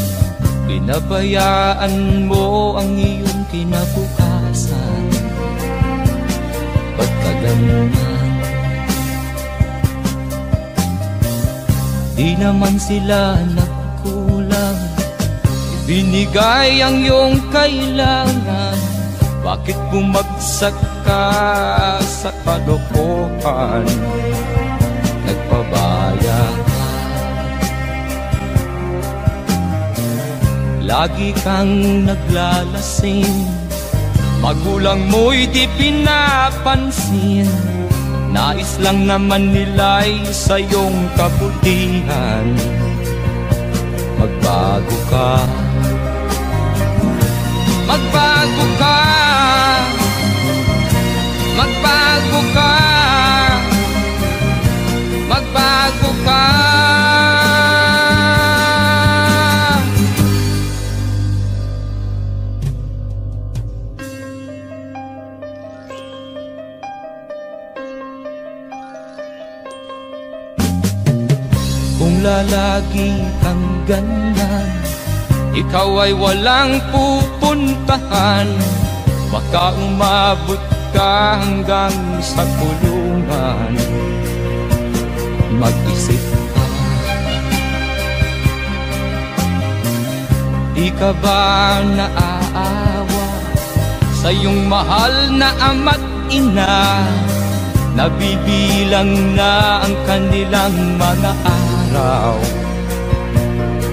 pinabayaan mo ang iyong kinabukasan. Pagkaganyan, di naman sila nagkulang, ibinigay ang iyong kailangan. Bakit bumagsak ka sa kalokohan? Nagpabaya ka, lagi kang naglalasing, magulang mo'y di pinapansin. Nais lang naman nila'y sa iyong kabutihan. Magbago ka, magbago ka, magbago ka, magbago ka. Kung lalagi kang ganyan, ikaw ay walang pupuntahan. Baka umabot ka hanggang sa kulungan. Mag-isip ka, di ka ba naaawa sa iyong mahal na ama't ina? Nabibilang na ang kanilang mga araw.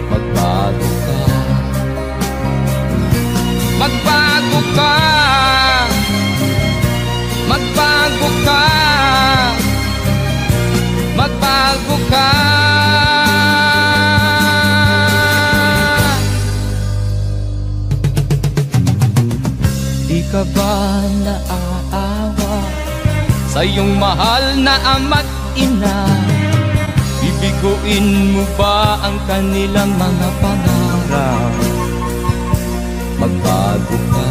Magbago ka, magbago ka, magbago ka, magbago ka. Di ka ba naaawa sa iyong mahal na ama't ina? Bibiguin mo ba ang kanilang mga pangarap? Magbago ka,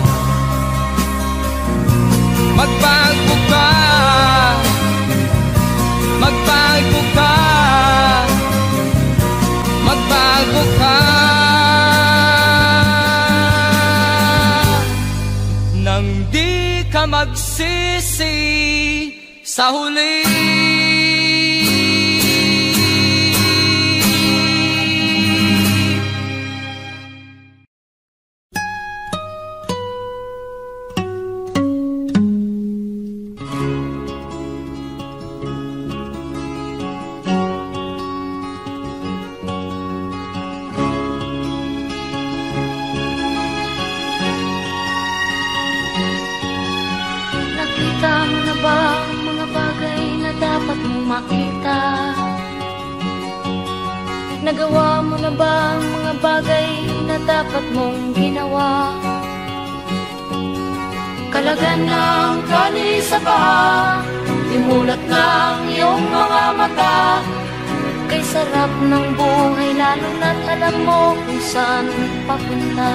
magbago ka, magbago ka, magbago ka. Nang di ka magsisi sa huli. Makita, nagawa mo na ba ang mga bagay na dapat mong ginawa? Kalagan ng kani sa paa, imulat ng iyong mga mata. Kay sarap ng buhay lalo na't alam mo kung saan papunta.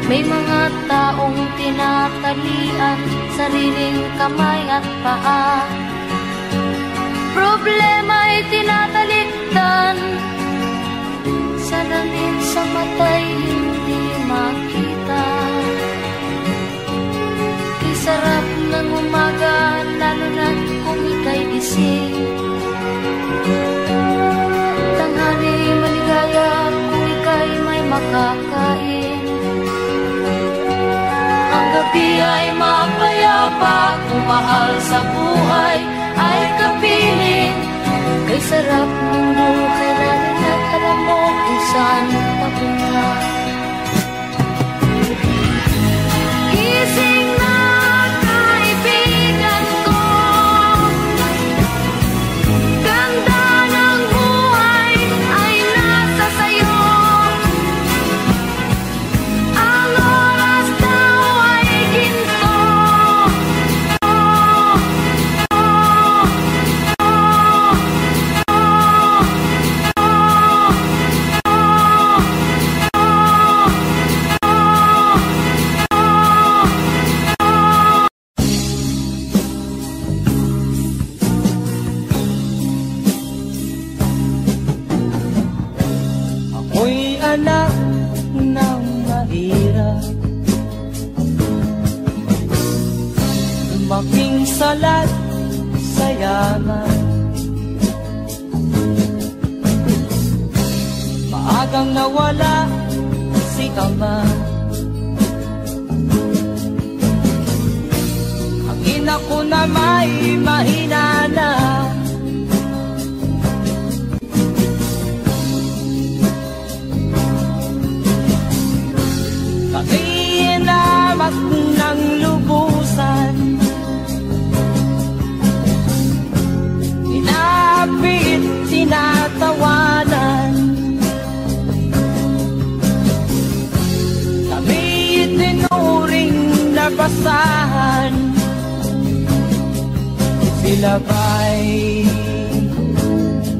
May mga taong tinatalian sariling kamay at paa. Problema'y tinatalikdan, salamin sa mata'y hindi makita. Di sarap ng umaga, lalo na kung ika'y gising. Tanghali maligaya kung ika'y may makakain. Ang gabi ay mapayapa, kung mahal sa buhay ay kapiling. Kay sarap ng buhay, lalo na't alam mo kung saan papunta. Gising na kaibigan ko, ganda ng buhay ay nasa sayo. Ang oras daw ay ginto, ama. Maagang nawala si ama. Ang ina ko na may mahina na. Kami inamat ng lubusan, inapit, tinatawanan. Kami itinuring na basahan. Sila ba'y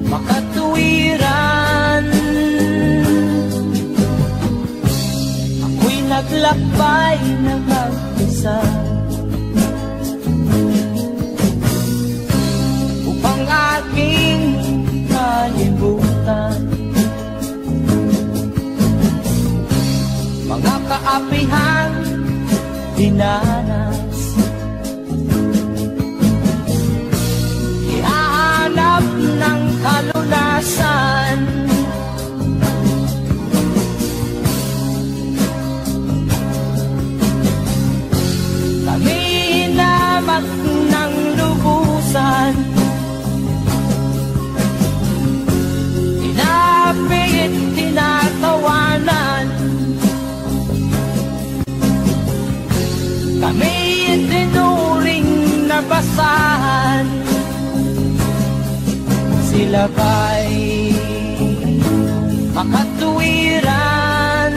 makatuwiran? Ako'y naglakbay na mag-isa upang aking kalimutan mga kaapihang dinanas. Ihahanap ng kalunasan. Kami hinamat ng lubusan, inapit, tinatawanan. Kami itinuring na basahan. Sila ba'y makatuwiran?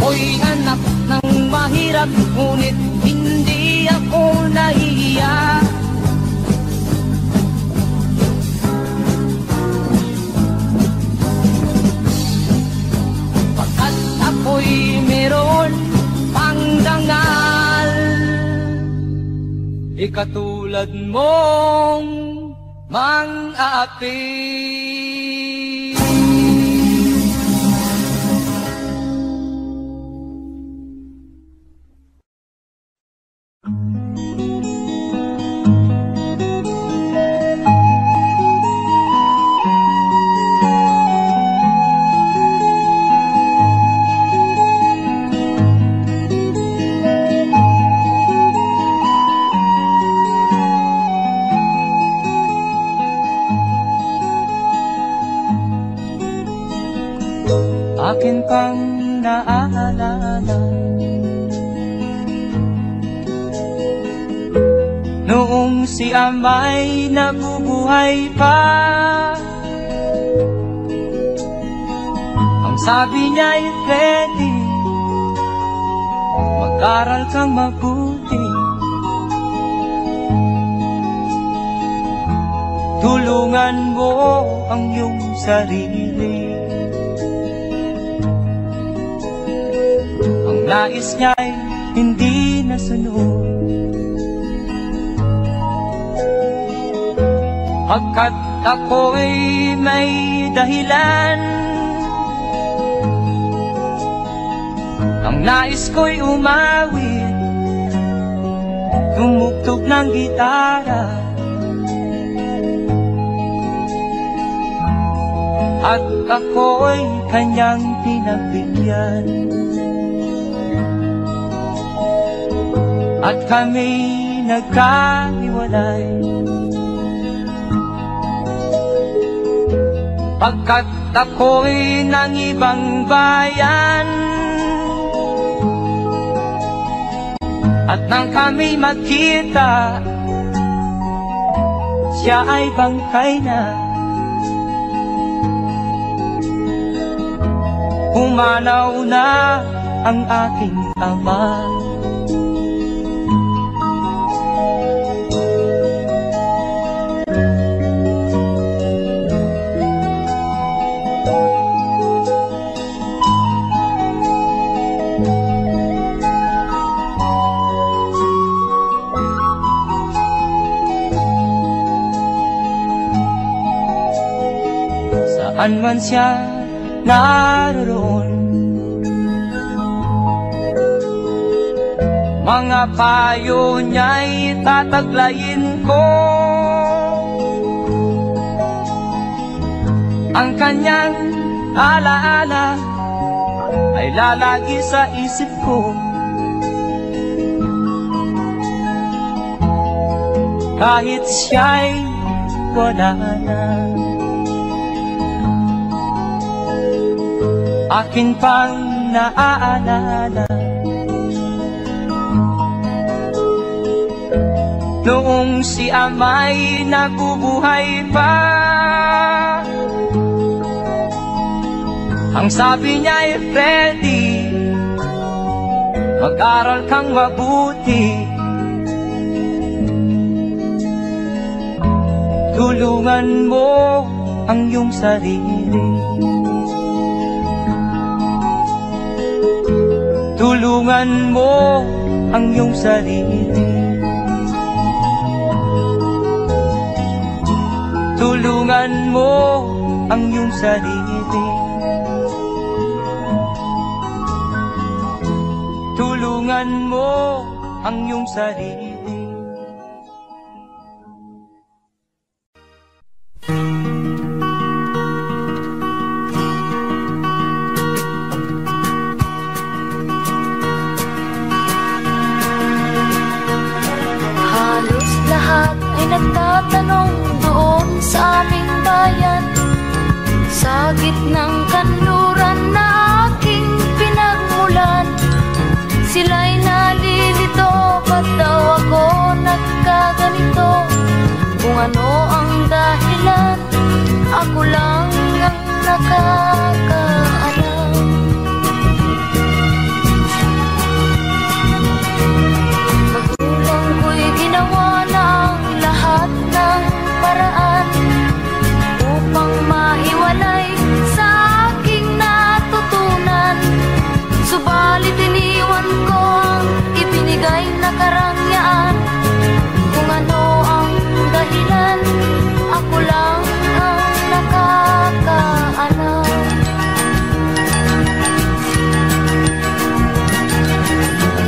Ako'y anak ng mahirap, ngunit hindi ako nahihiya. Pagkat ako'y meron pang dangal, ikatulad mong mang-aapi. Akin pang naaalala noong si ama'y nabubuhay pa. Ang sabi niya'y Freddy, mag-aral kang mabuti, tulungan mo ang iyong sarili. Ang nais niya'y hindi nasunod, pagkat ako'y may dahilan. Ang nais ko'y umawit, tumugtog ng gitara, at ako'y kanyang pinabigyan. At kami nagkahiwalay, pagkat ako'y ng ibang bayan. At nang kami magkita, siya ay bangkay na. Pumanaw na ang aking ama. Saan man siya naroon, mga payo niya'y tataglayin ko. Ang kanyang alaala ay lalagi sa isip ko. Kahit siya'y wala na, akin pang naaalala noong si ama'y nabubuhay pa. Ang sabi niya'y Freddy, mag-aral kang mabuti, tulungan mo ang iyong sarili. Tulungan mo ang iyong sarili. Tulungan mo ang iyong sarili. Tulungan mo ang iyong sarili. Nagtatanong doon sa aming bayan, sa gitnang kanluran na aking pinagmulan. Sila'y nalilito, ba't daw ako nagkaganito? Kung ano ang dahilan, ako lang ang nakakaalam. Magulang ko'y ginawa ng lahat ng paraan upang mahiwalay sa aking natutunan. Subalit iniwan ko ang ibinigay na karangyaan. Kung ano ang dahilan, ako lang ang nakakaalam.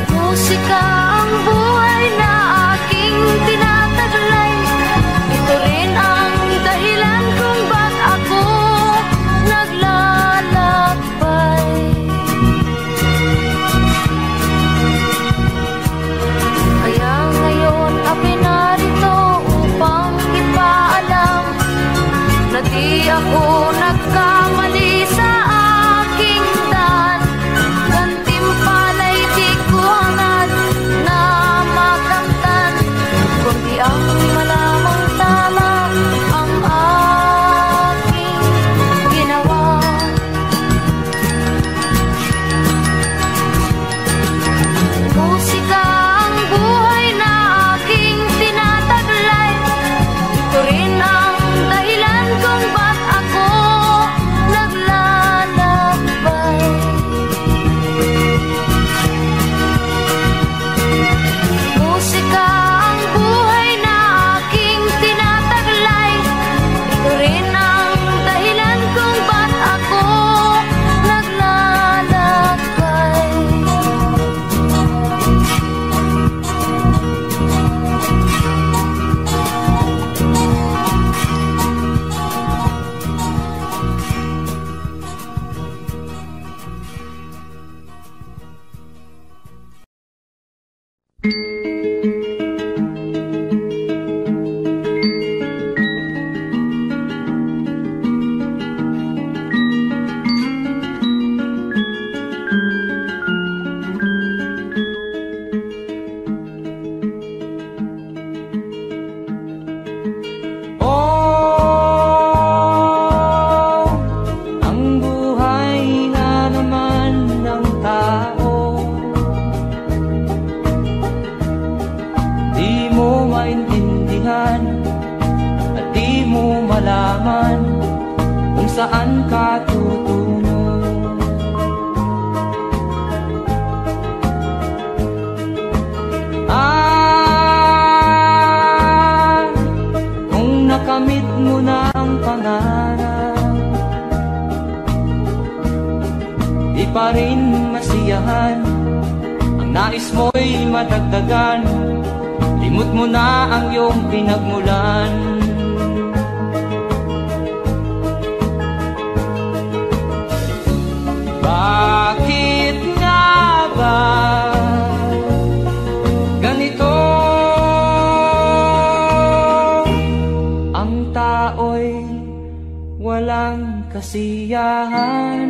Musika ang buhay na aking tinataglay. Ito rin ang dahilan kung ba't ako naglalakbay. Kaya ngayon ako'y narito upang ipaalam na di ako nagkamali sa aking daan. Gantimpala'y di ko hangad na makamtan, kundi ang malamang tama ang aking ginawa. Musika ang buhay na aking tinataglay. Ito rin ang dahilan kung ba't ako malaman kung saan ka tutungo. Kung nakamit mo na ang pangarap, di pa rin masiyahan, ang nais mo'y madagdagan, limot mo na ang iyong pinagmulan. Bakit nga ba ganito? Ang tao'y walang kasiyahan.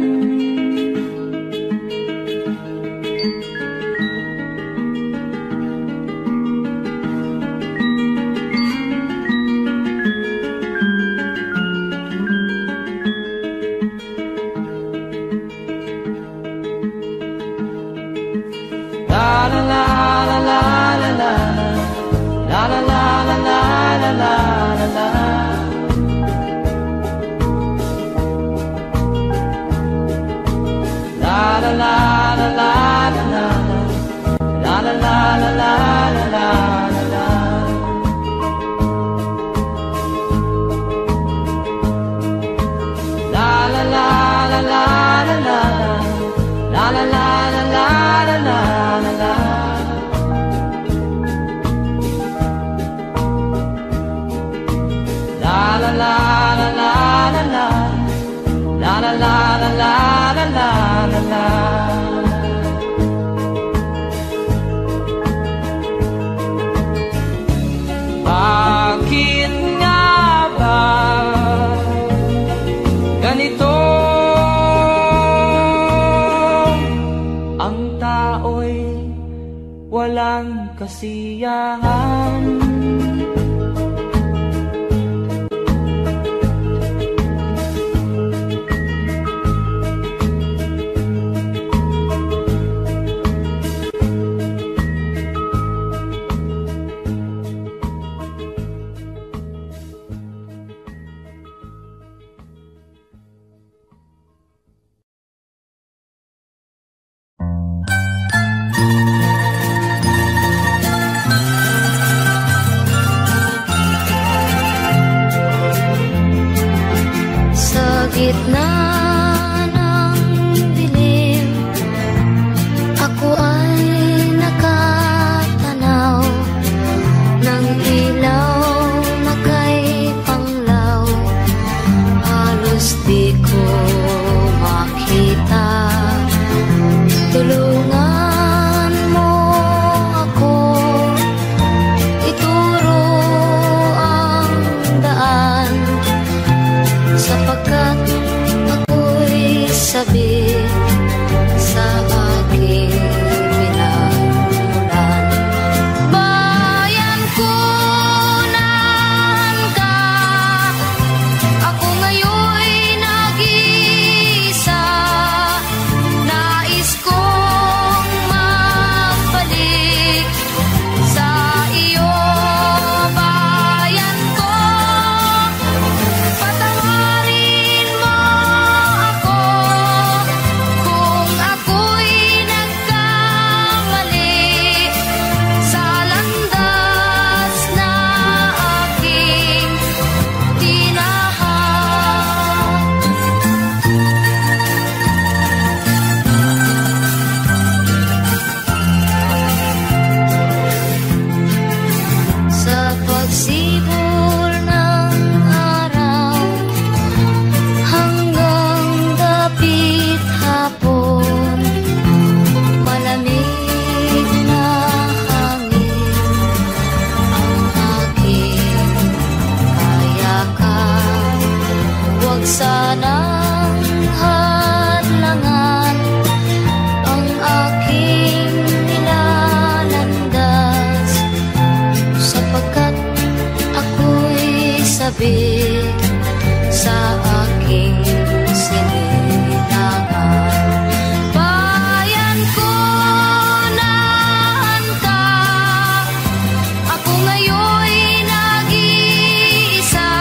Bakit nga ba ganito? Ang tao'y walang kasiyahan. Gitna ng dilim, ako ay nakatanaw ng ilaw na kay panglaw. Halos di ko makita. Tulungan mo ako, ituro ang daan, sapagkat sabi sa aking pinagmulan. Bayan ko, naan ka? Ako ngayon'y nag-iisa. Nais kong magbalik sa iyo, bayan ko. Patawarin mo ako kung ako'y nagkamali sa landas na aking tinahak. Sa pagsibol ng araw hanggang dapit hapon, malamig na hangin ang aking kayakan. Huwag sanang hadlangan ang aking nilalandas, sapagkat ako'y sabik sa aking sinilangan. Bayan ko, naan ka? Ako ngayon'y nag-iisa.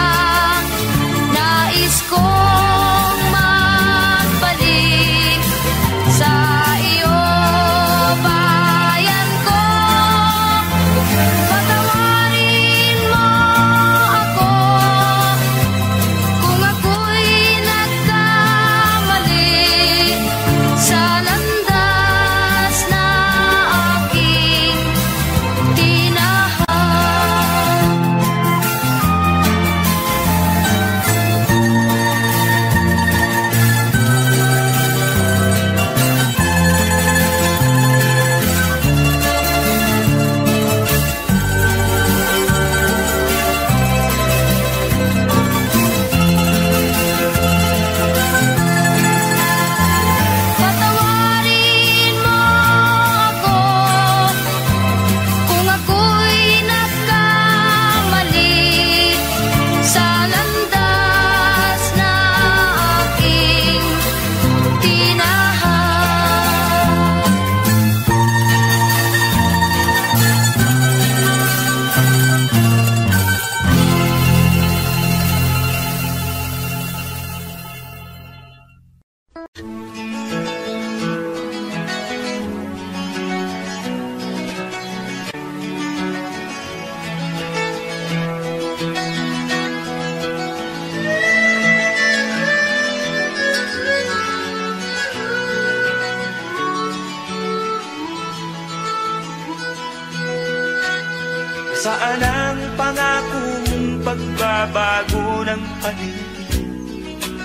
pangako mong pagbabago ng paligid?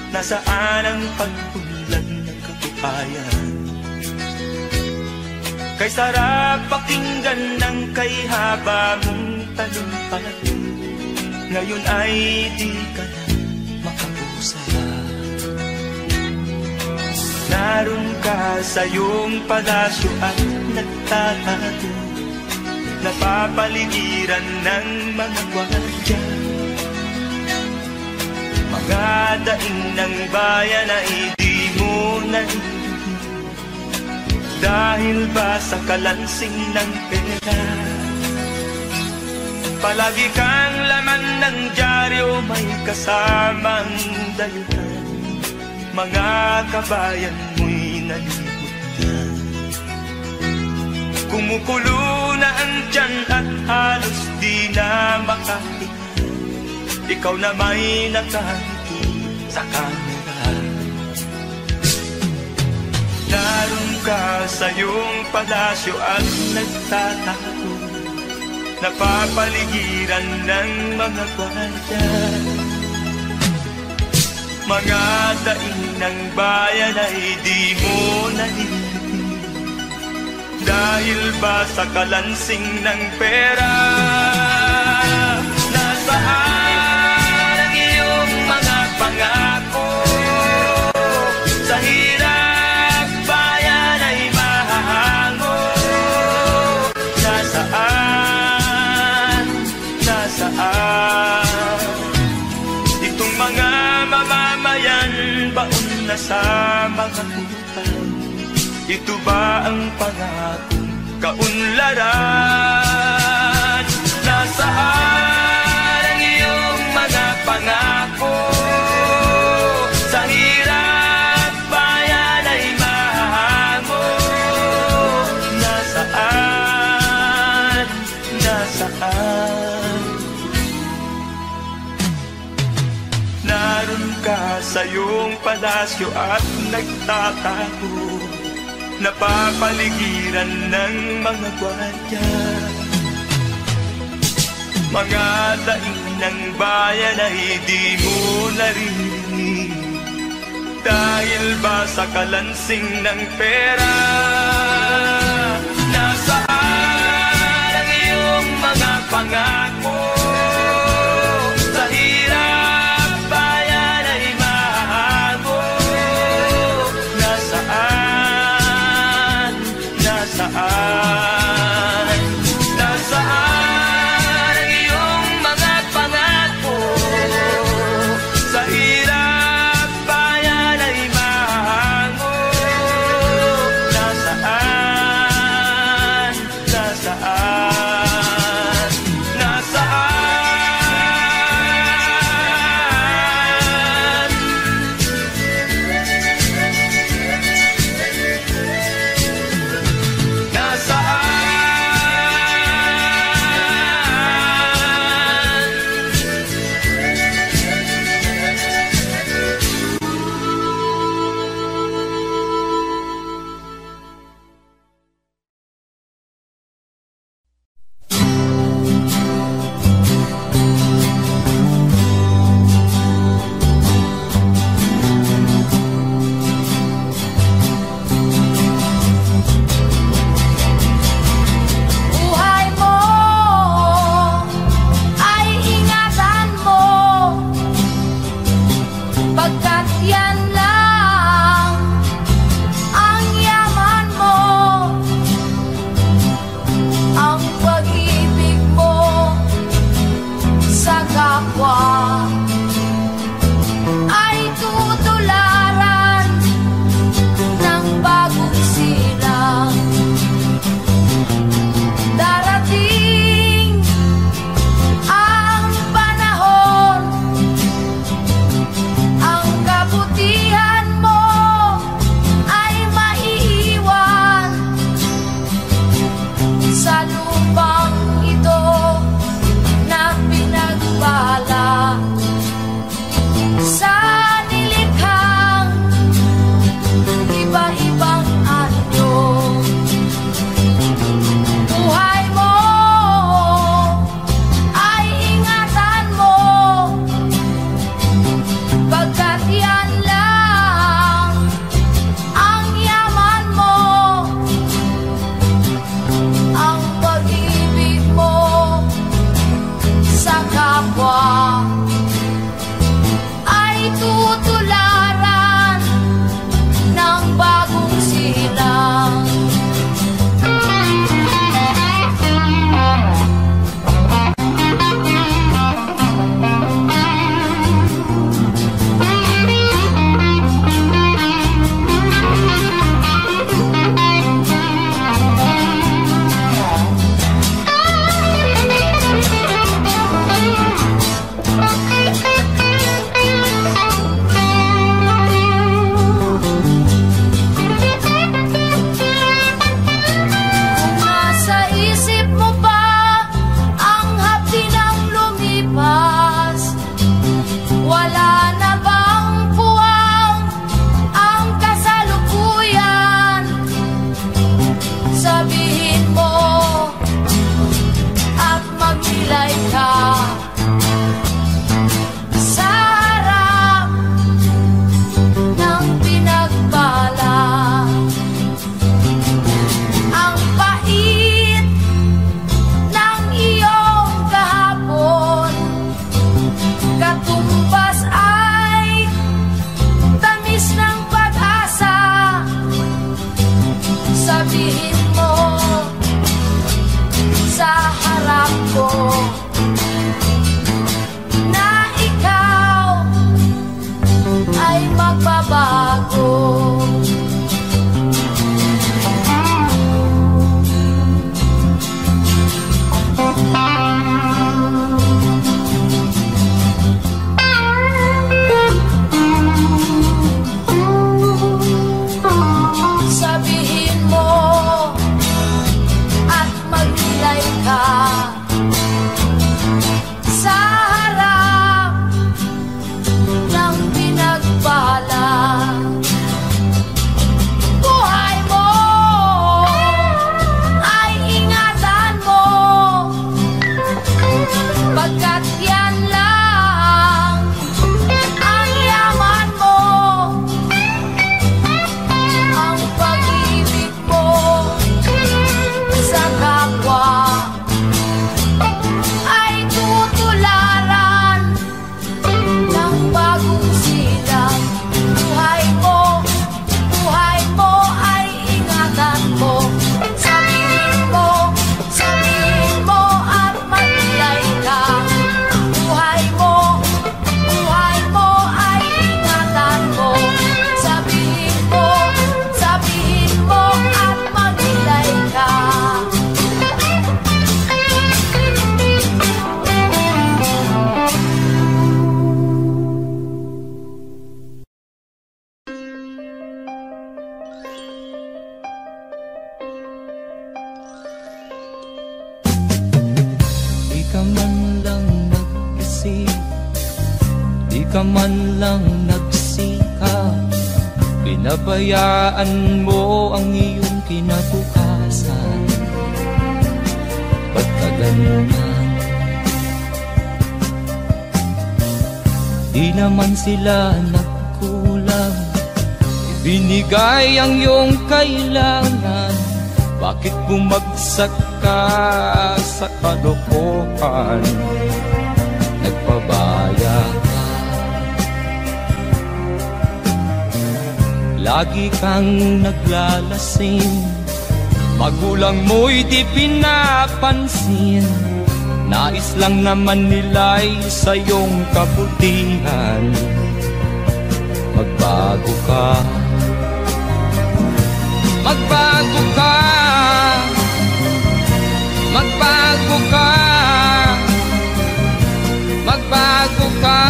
Nasaan ang pag-unlad ng kabuhayan? Kay sarap pakinggan ng kay haba mong talumpati, ngayon ay di ka na makausap. Naroon ka sa iyong palasyo at nagtatago, napapaligiran ng mga gwardiya. Mga daing ng bayan ay di mo narinig, dahil ba sa kalansing ng pera? Palagi kang laman ng dyaryo, may kasamang dahilan. Mga kabayan mo'y nalimutan. Kumukulo na ang tiyan at halos di na makahinga. Ikaw na may nakangiti sa kamera. Naroon ka sa iyong palasyo at nagtatago, napapaligiran ng mga gwardiya. Mga daing ng bayan ay di mo narinig, dahil ba sa kalansing ng pera? Nasaan ang iyong mga pangako? Sa hirap bayan ay mahahango. Nasaan? Nasaan? Itong mga mamamayan, baon na sa mga utang. Ito ba ang pangakong kaunlaran? Nasaan ang iyong mga pangako? Sa hirap bayan ay mahango. Nasaan? Nasaan? Naroon ka sa iyong palasyo at nagtatago, napapaligiran ng mga gwardiya. Mga daing ng bayan ay di mo narinig, dahil ba sa kalansing ng pera? Nasaan ang iyong mga pangako? Sa hirap bayan ay mahago. Nasaan? Nasaan? Nasaan ang iyong mga pangako? Sa hirap bayan ay mahango. Nasaan? Nasaan? Nasaan? di ka man lang nagsikap, pinabayaan mo ang iyong kinabukasan. Ba't ka ganyan? Di naman sila nagkulang, ibinigay ang iyong kailangan. Bakit bumagsak ka sa kalokohan? Nagpabaya ka, lagi kang naglalasing, magulang mo'y di pinapansin. Nais lang naman nila'y sa iyong kabutihan. Magbago ka, magbago ka, magbago ka, magbago ka.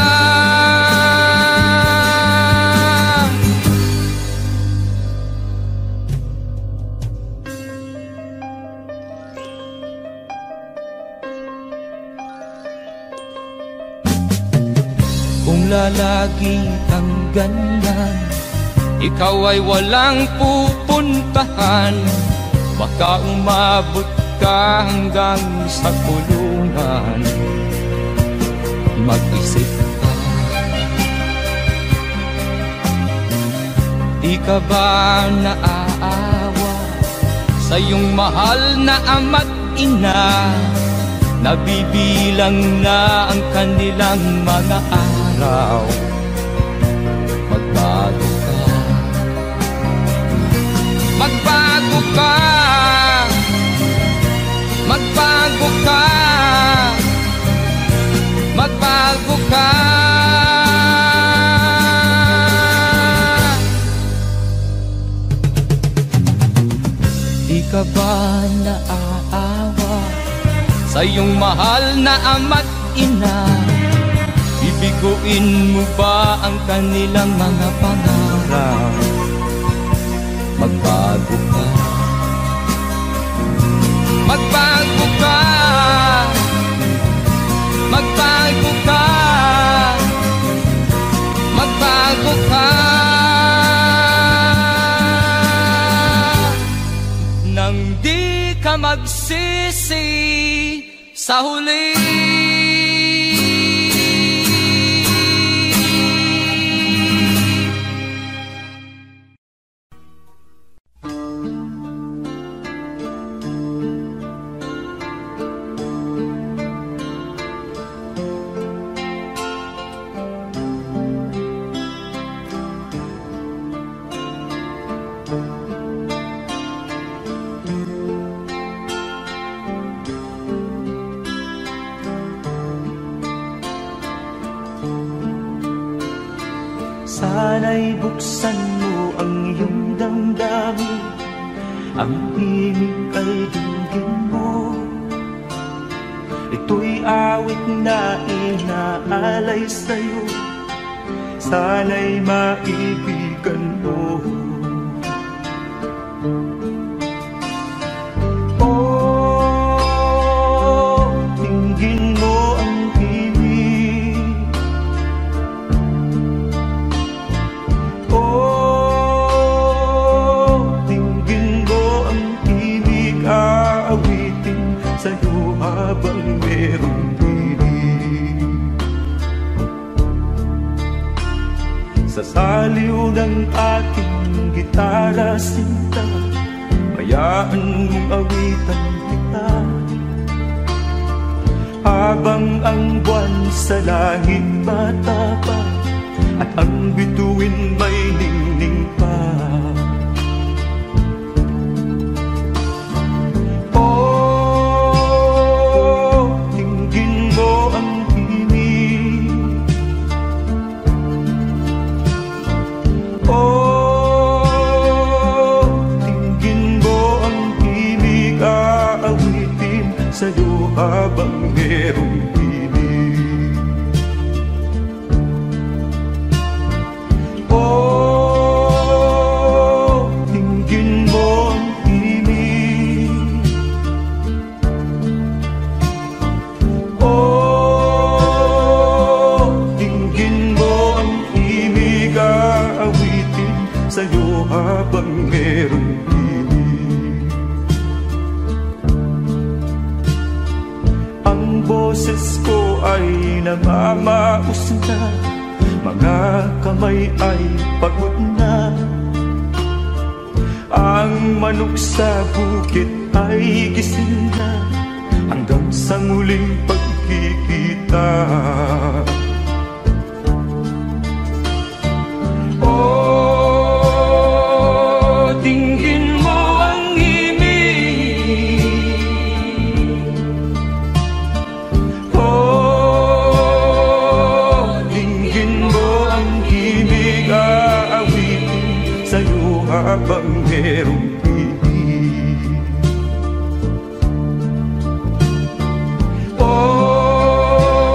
Kung lalagi kang ganyan, ikaw ay walang pupuntahan. Baka umabot ka hanggang sa kulungan. Mag-isip ka, di ka ba naaawa sa iyong mahal na ama't ina? Nabibilang na ang kanilang mga araw. Magbago ka, magbago ka, magbago ka, magbago ka. Di ka ba naaawa sa iyong mahal na ama't ina? Bibiguin mo ba ang kanilang mga pangarap? Magbago ka, magbago ka, magbago ka, magbago ka. Nang di ka magsisi sa huli. Sana'y buksan mo ang iyong damdamin, ang himig ay dinggin mo. Ito'y awit na inaalay sa'yo, sana'y maibigan mo. Oh, dinggin mo ang himig. Oh, dinggin mo ang himig, aawitin sa'yo habang merong himig. Sa saliw ng aking gitara sinta, hayaan mong awitan kita, habang ang buwan sa langit matapa at ang bituin may ningning pa. Oh, dinggin mo ang himig. Oh, dinggin mo ang himig, aawitin sa'yo habang merong himig. Oh, dinggin mo ang himig. Oh, dinggin mo habang merong tinig. Ang boses ko ay namamaos na, mga kamay ay pagod na. Ang manok sa bukid ay gising na, hanggang sa muling pagkikita. Oh, tingin mo ang himig. Oh, tingin mo ang himig, aawitin sa'yo habang merong tinig. Oh,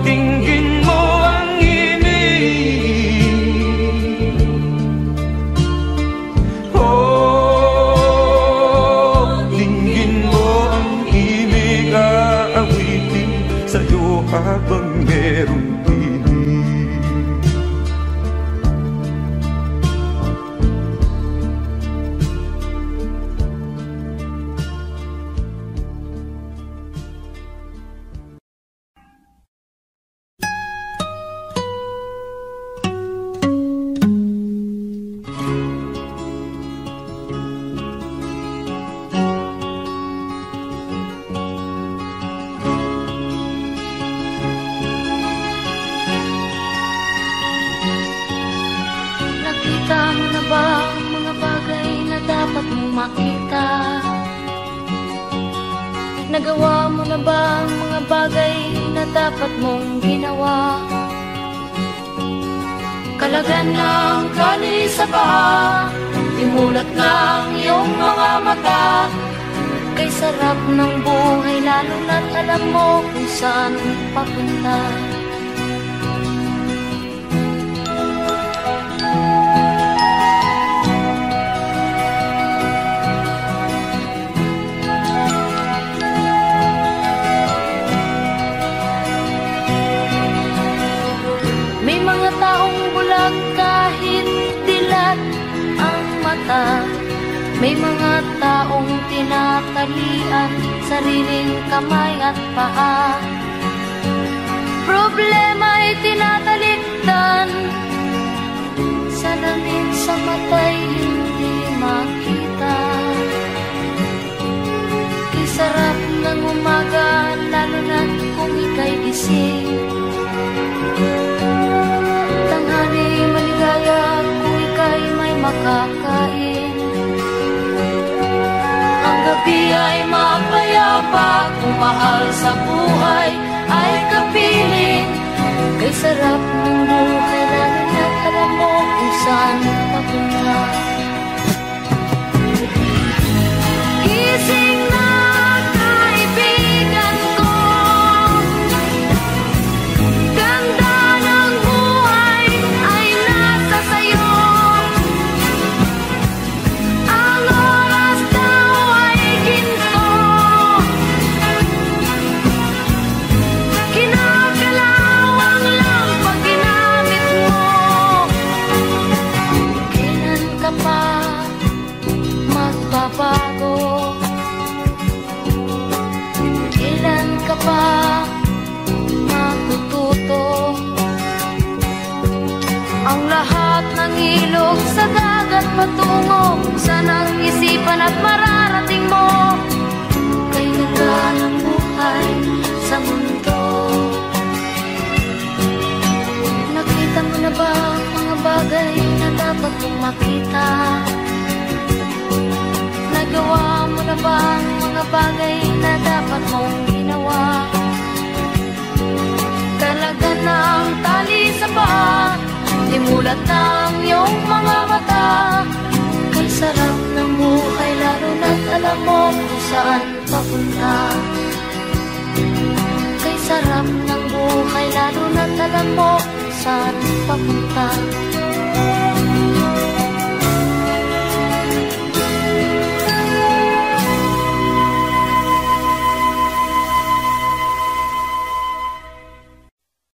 tingin mo ang himig. Oh, tingin mo ang himig, aawitin sa'yo habang merong tinig. Nakita mo na ba ang mga bagay na dapat mong makita? Nagawa mo na ba ang mga bagay na dapat mong ginawa? Kalagan ng tali sa paa, imulat ng iyong mga mata. Kay sarap ng buhay lalo na't alam mo kung saan papunta. May mga taong bulag kahit dilat ang mata. May mga taong tinatalian sariling kamay at paa. Problema'y tinatalikdan, salamin sa mata'y hindi makita. Kisarap ng umaga lalo na kung ika'y gising. Tanghali maligaya kung ika'y may makakain. Ang gabi ay mapayapa kung mahal sa buhay ay kapiling. Kay sarap ng buhay lalo na't alam mo kung saan papunta. Gising na kaibigan ko, ganda ng buhay ay nasa sayo. Ang oras daw ay ginto, kinakalawang lang pag ginamit mo. Kailan ka pa magbabago? Kailan ka pa matututo? Ang lahat ng ilog sa dagat patungo sa nag-isipan at mararating mo. Kay ganda ng buhay sa mundo. Nakita mo na ba ang mga bagay na dapat mong makita? Nagawa mo na ba ang mga bagay na dapat mong ginawa? Talaga ng tali sa paa, imulat ng iyong mga mata. Kay sarap ng buhay lalo na't alam mo kung saan papunta. Kay sarap ng buhay lalo na't alam mo kung saan papunta.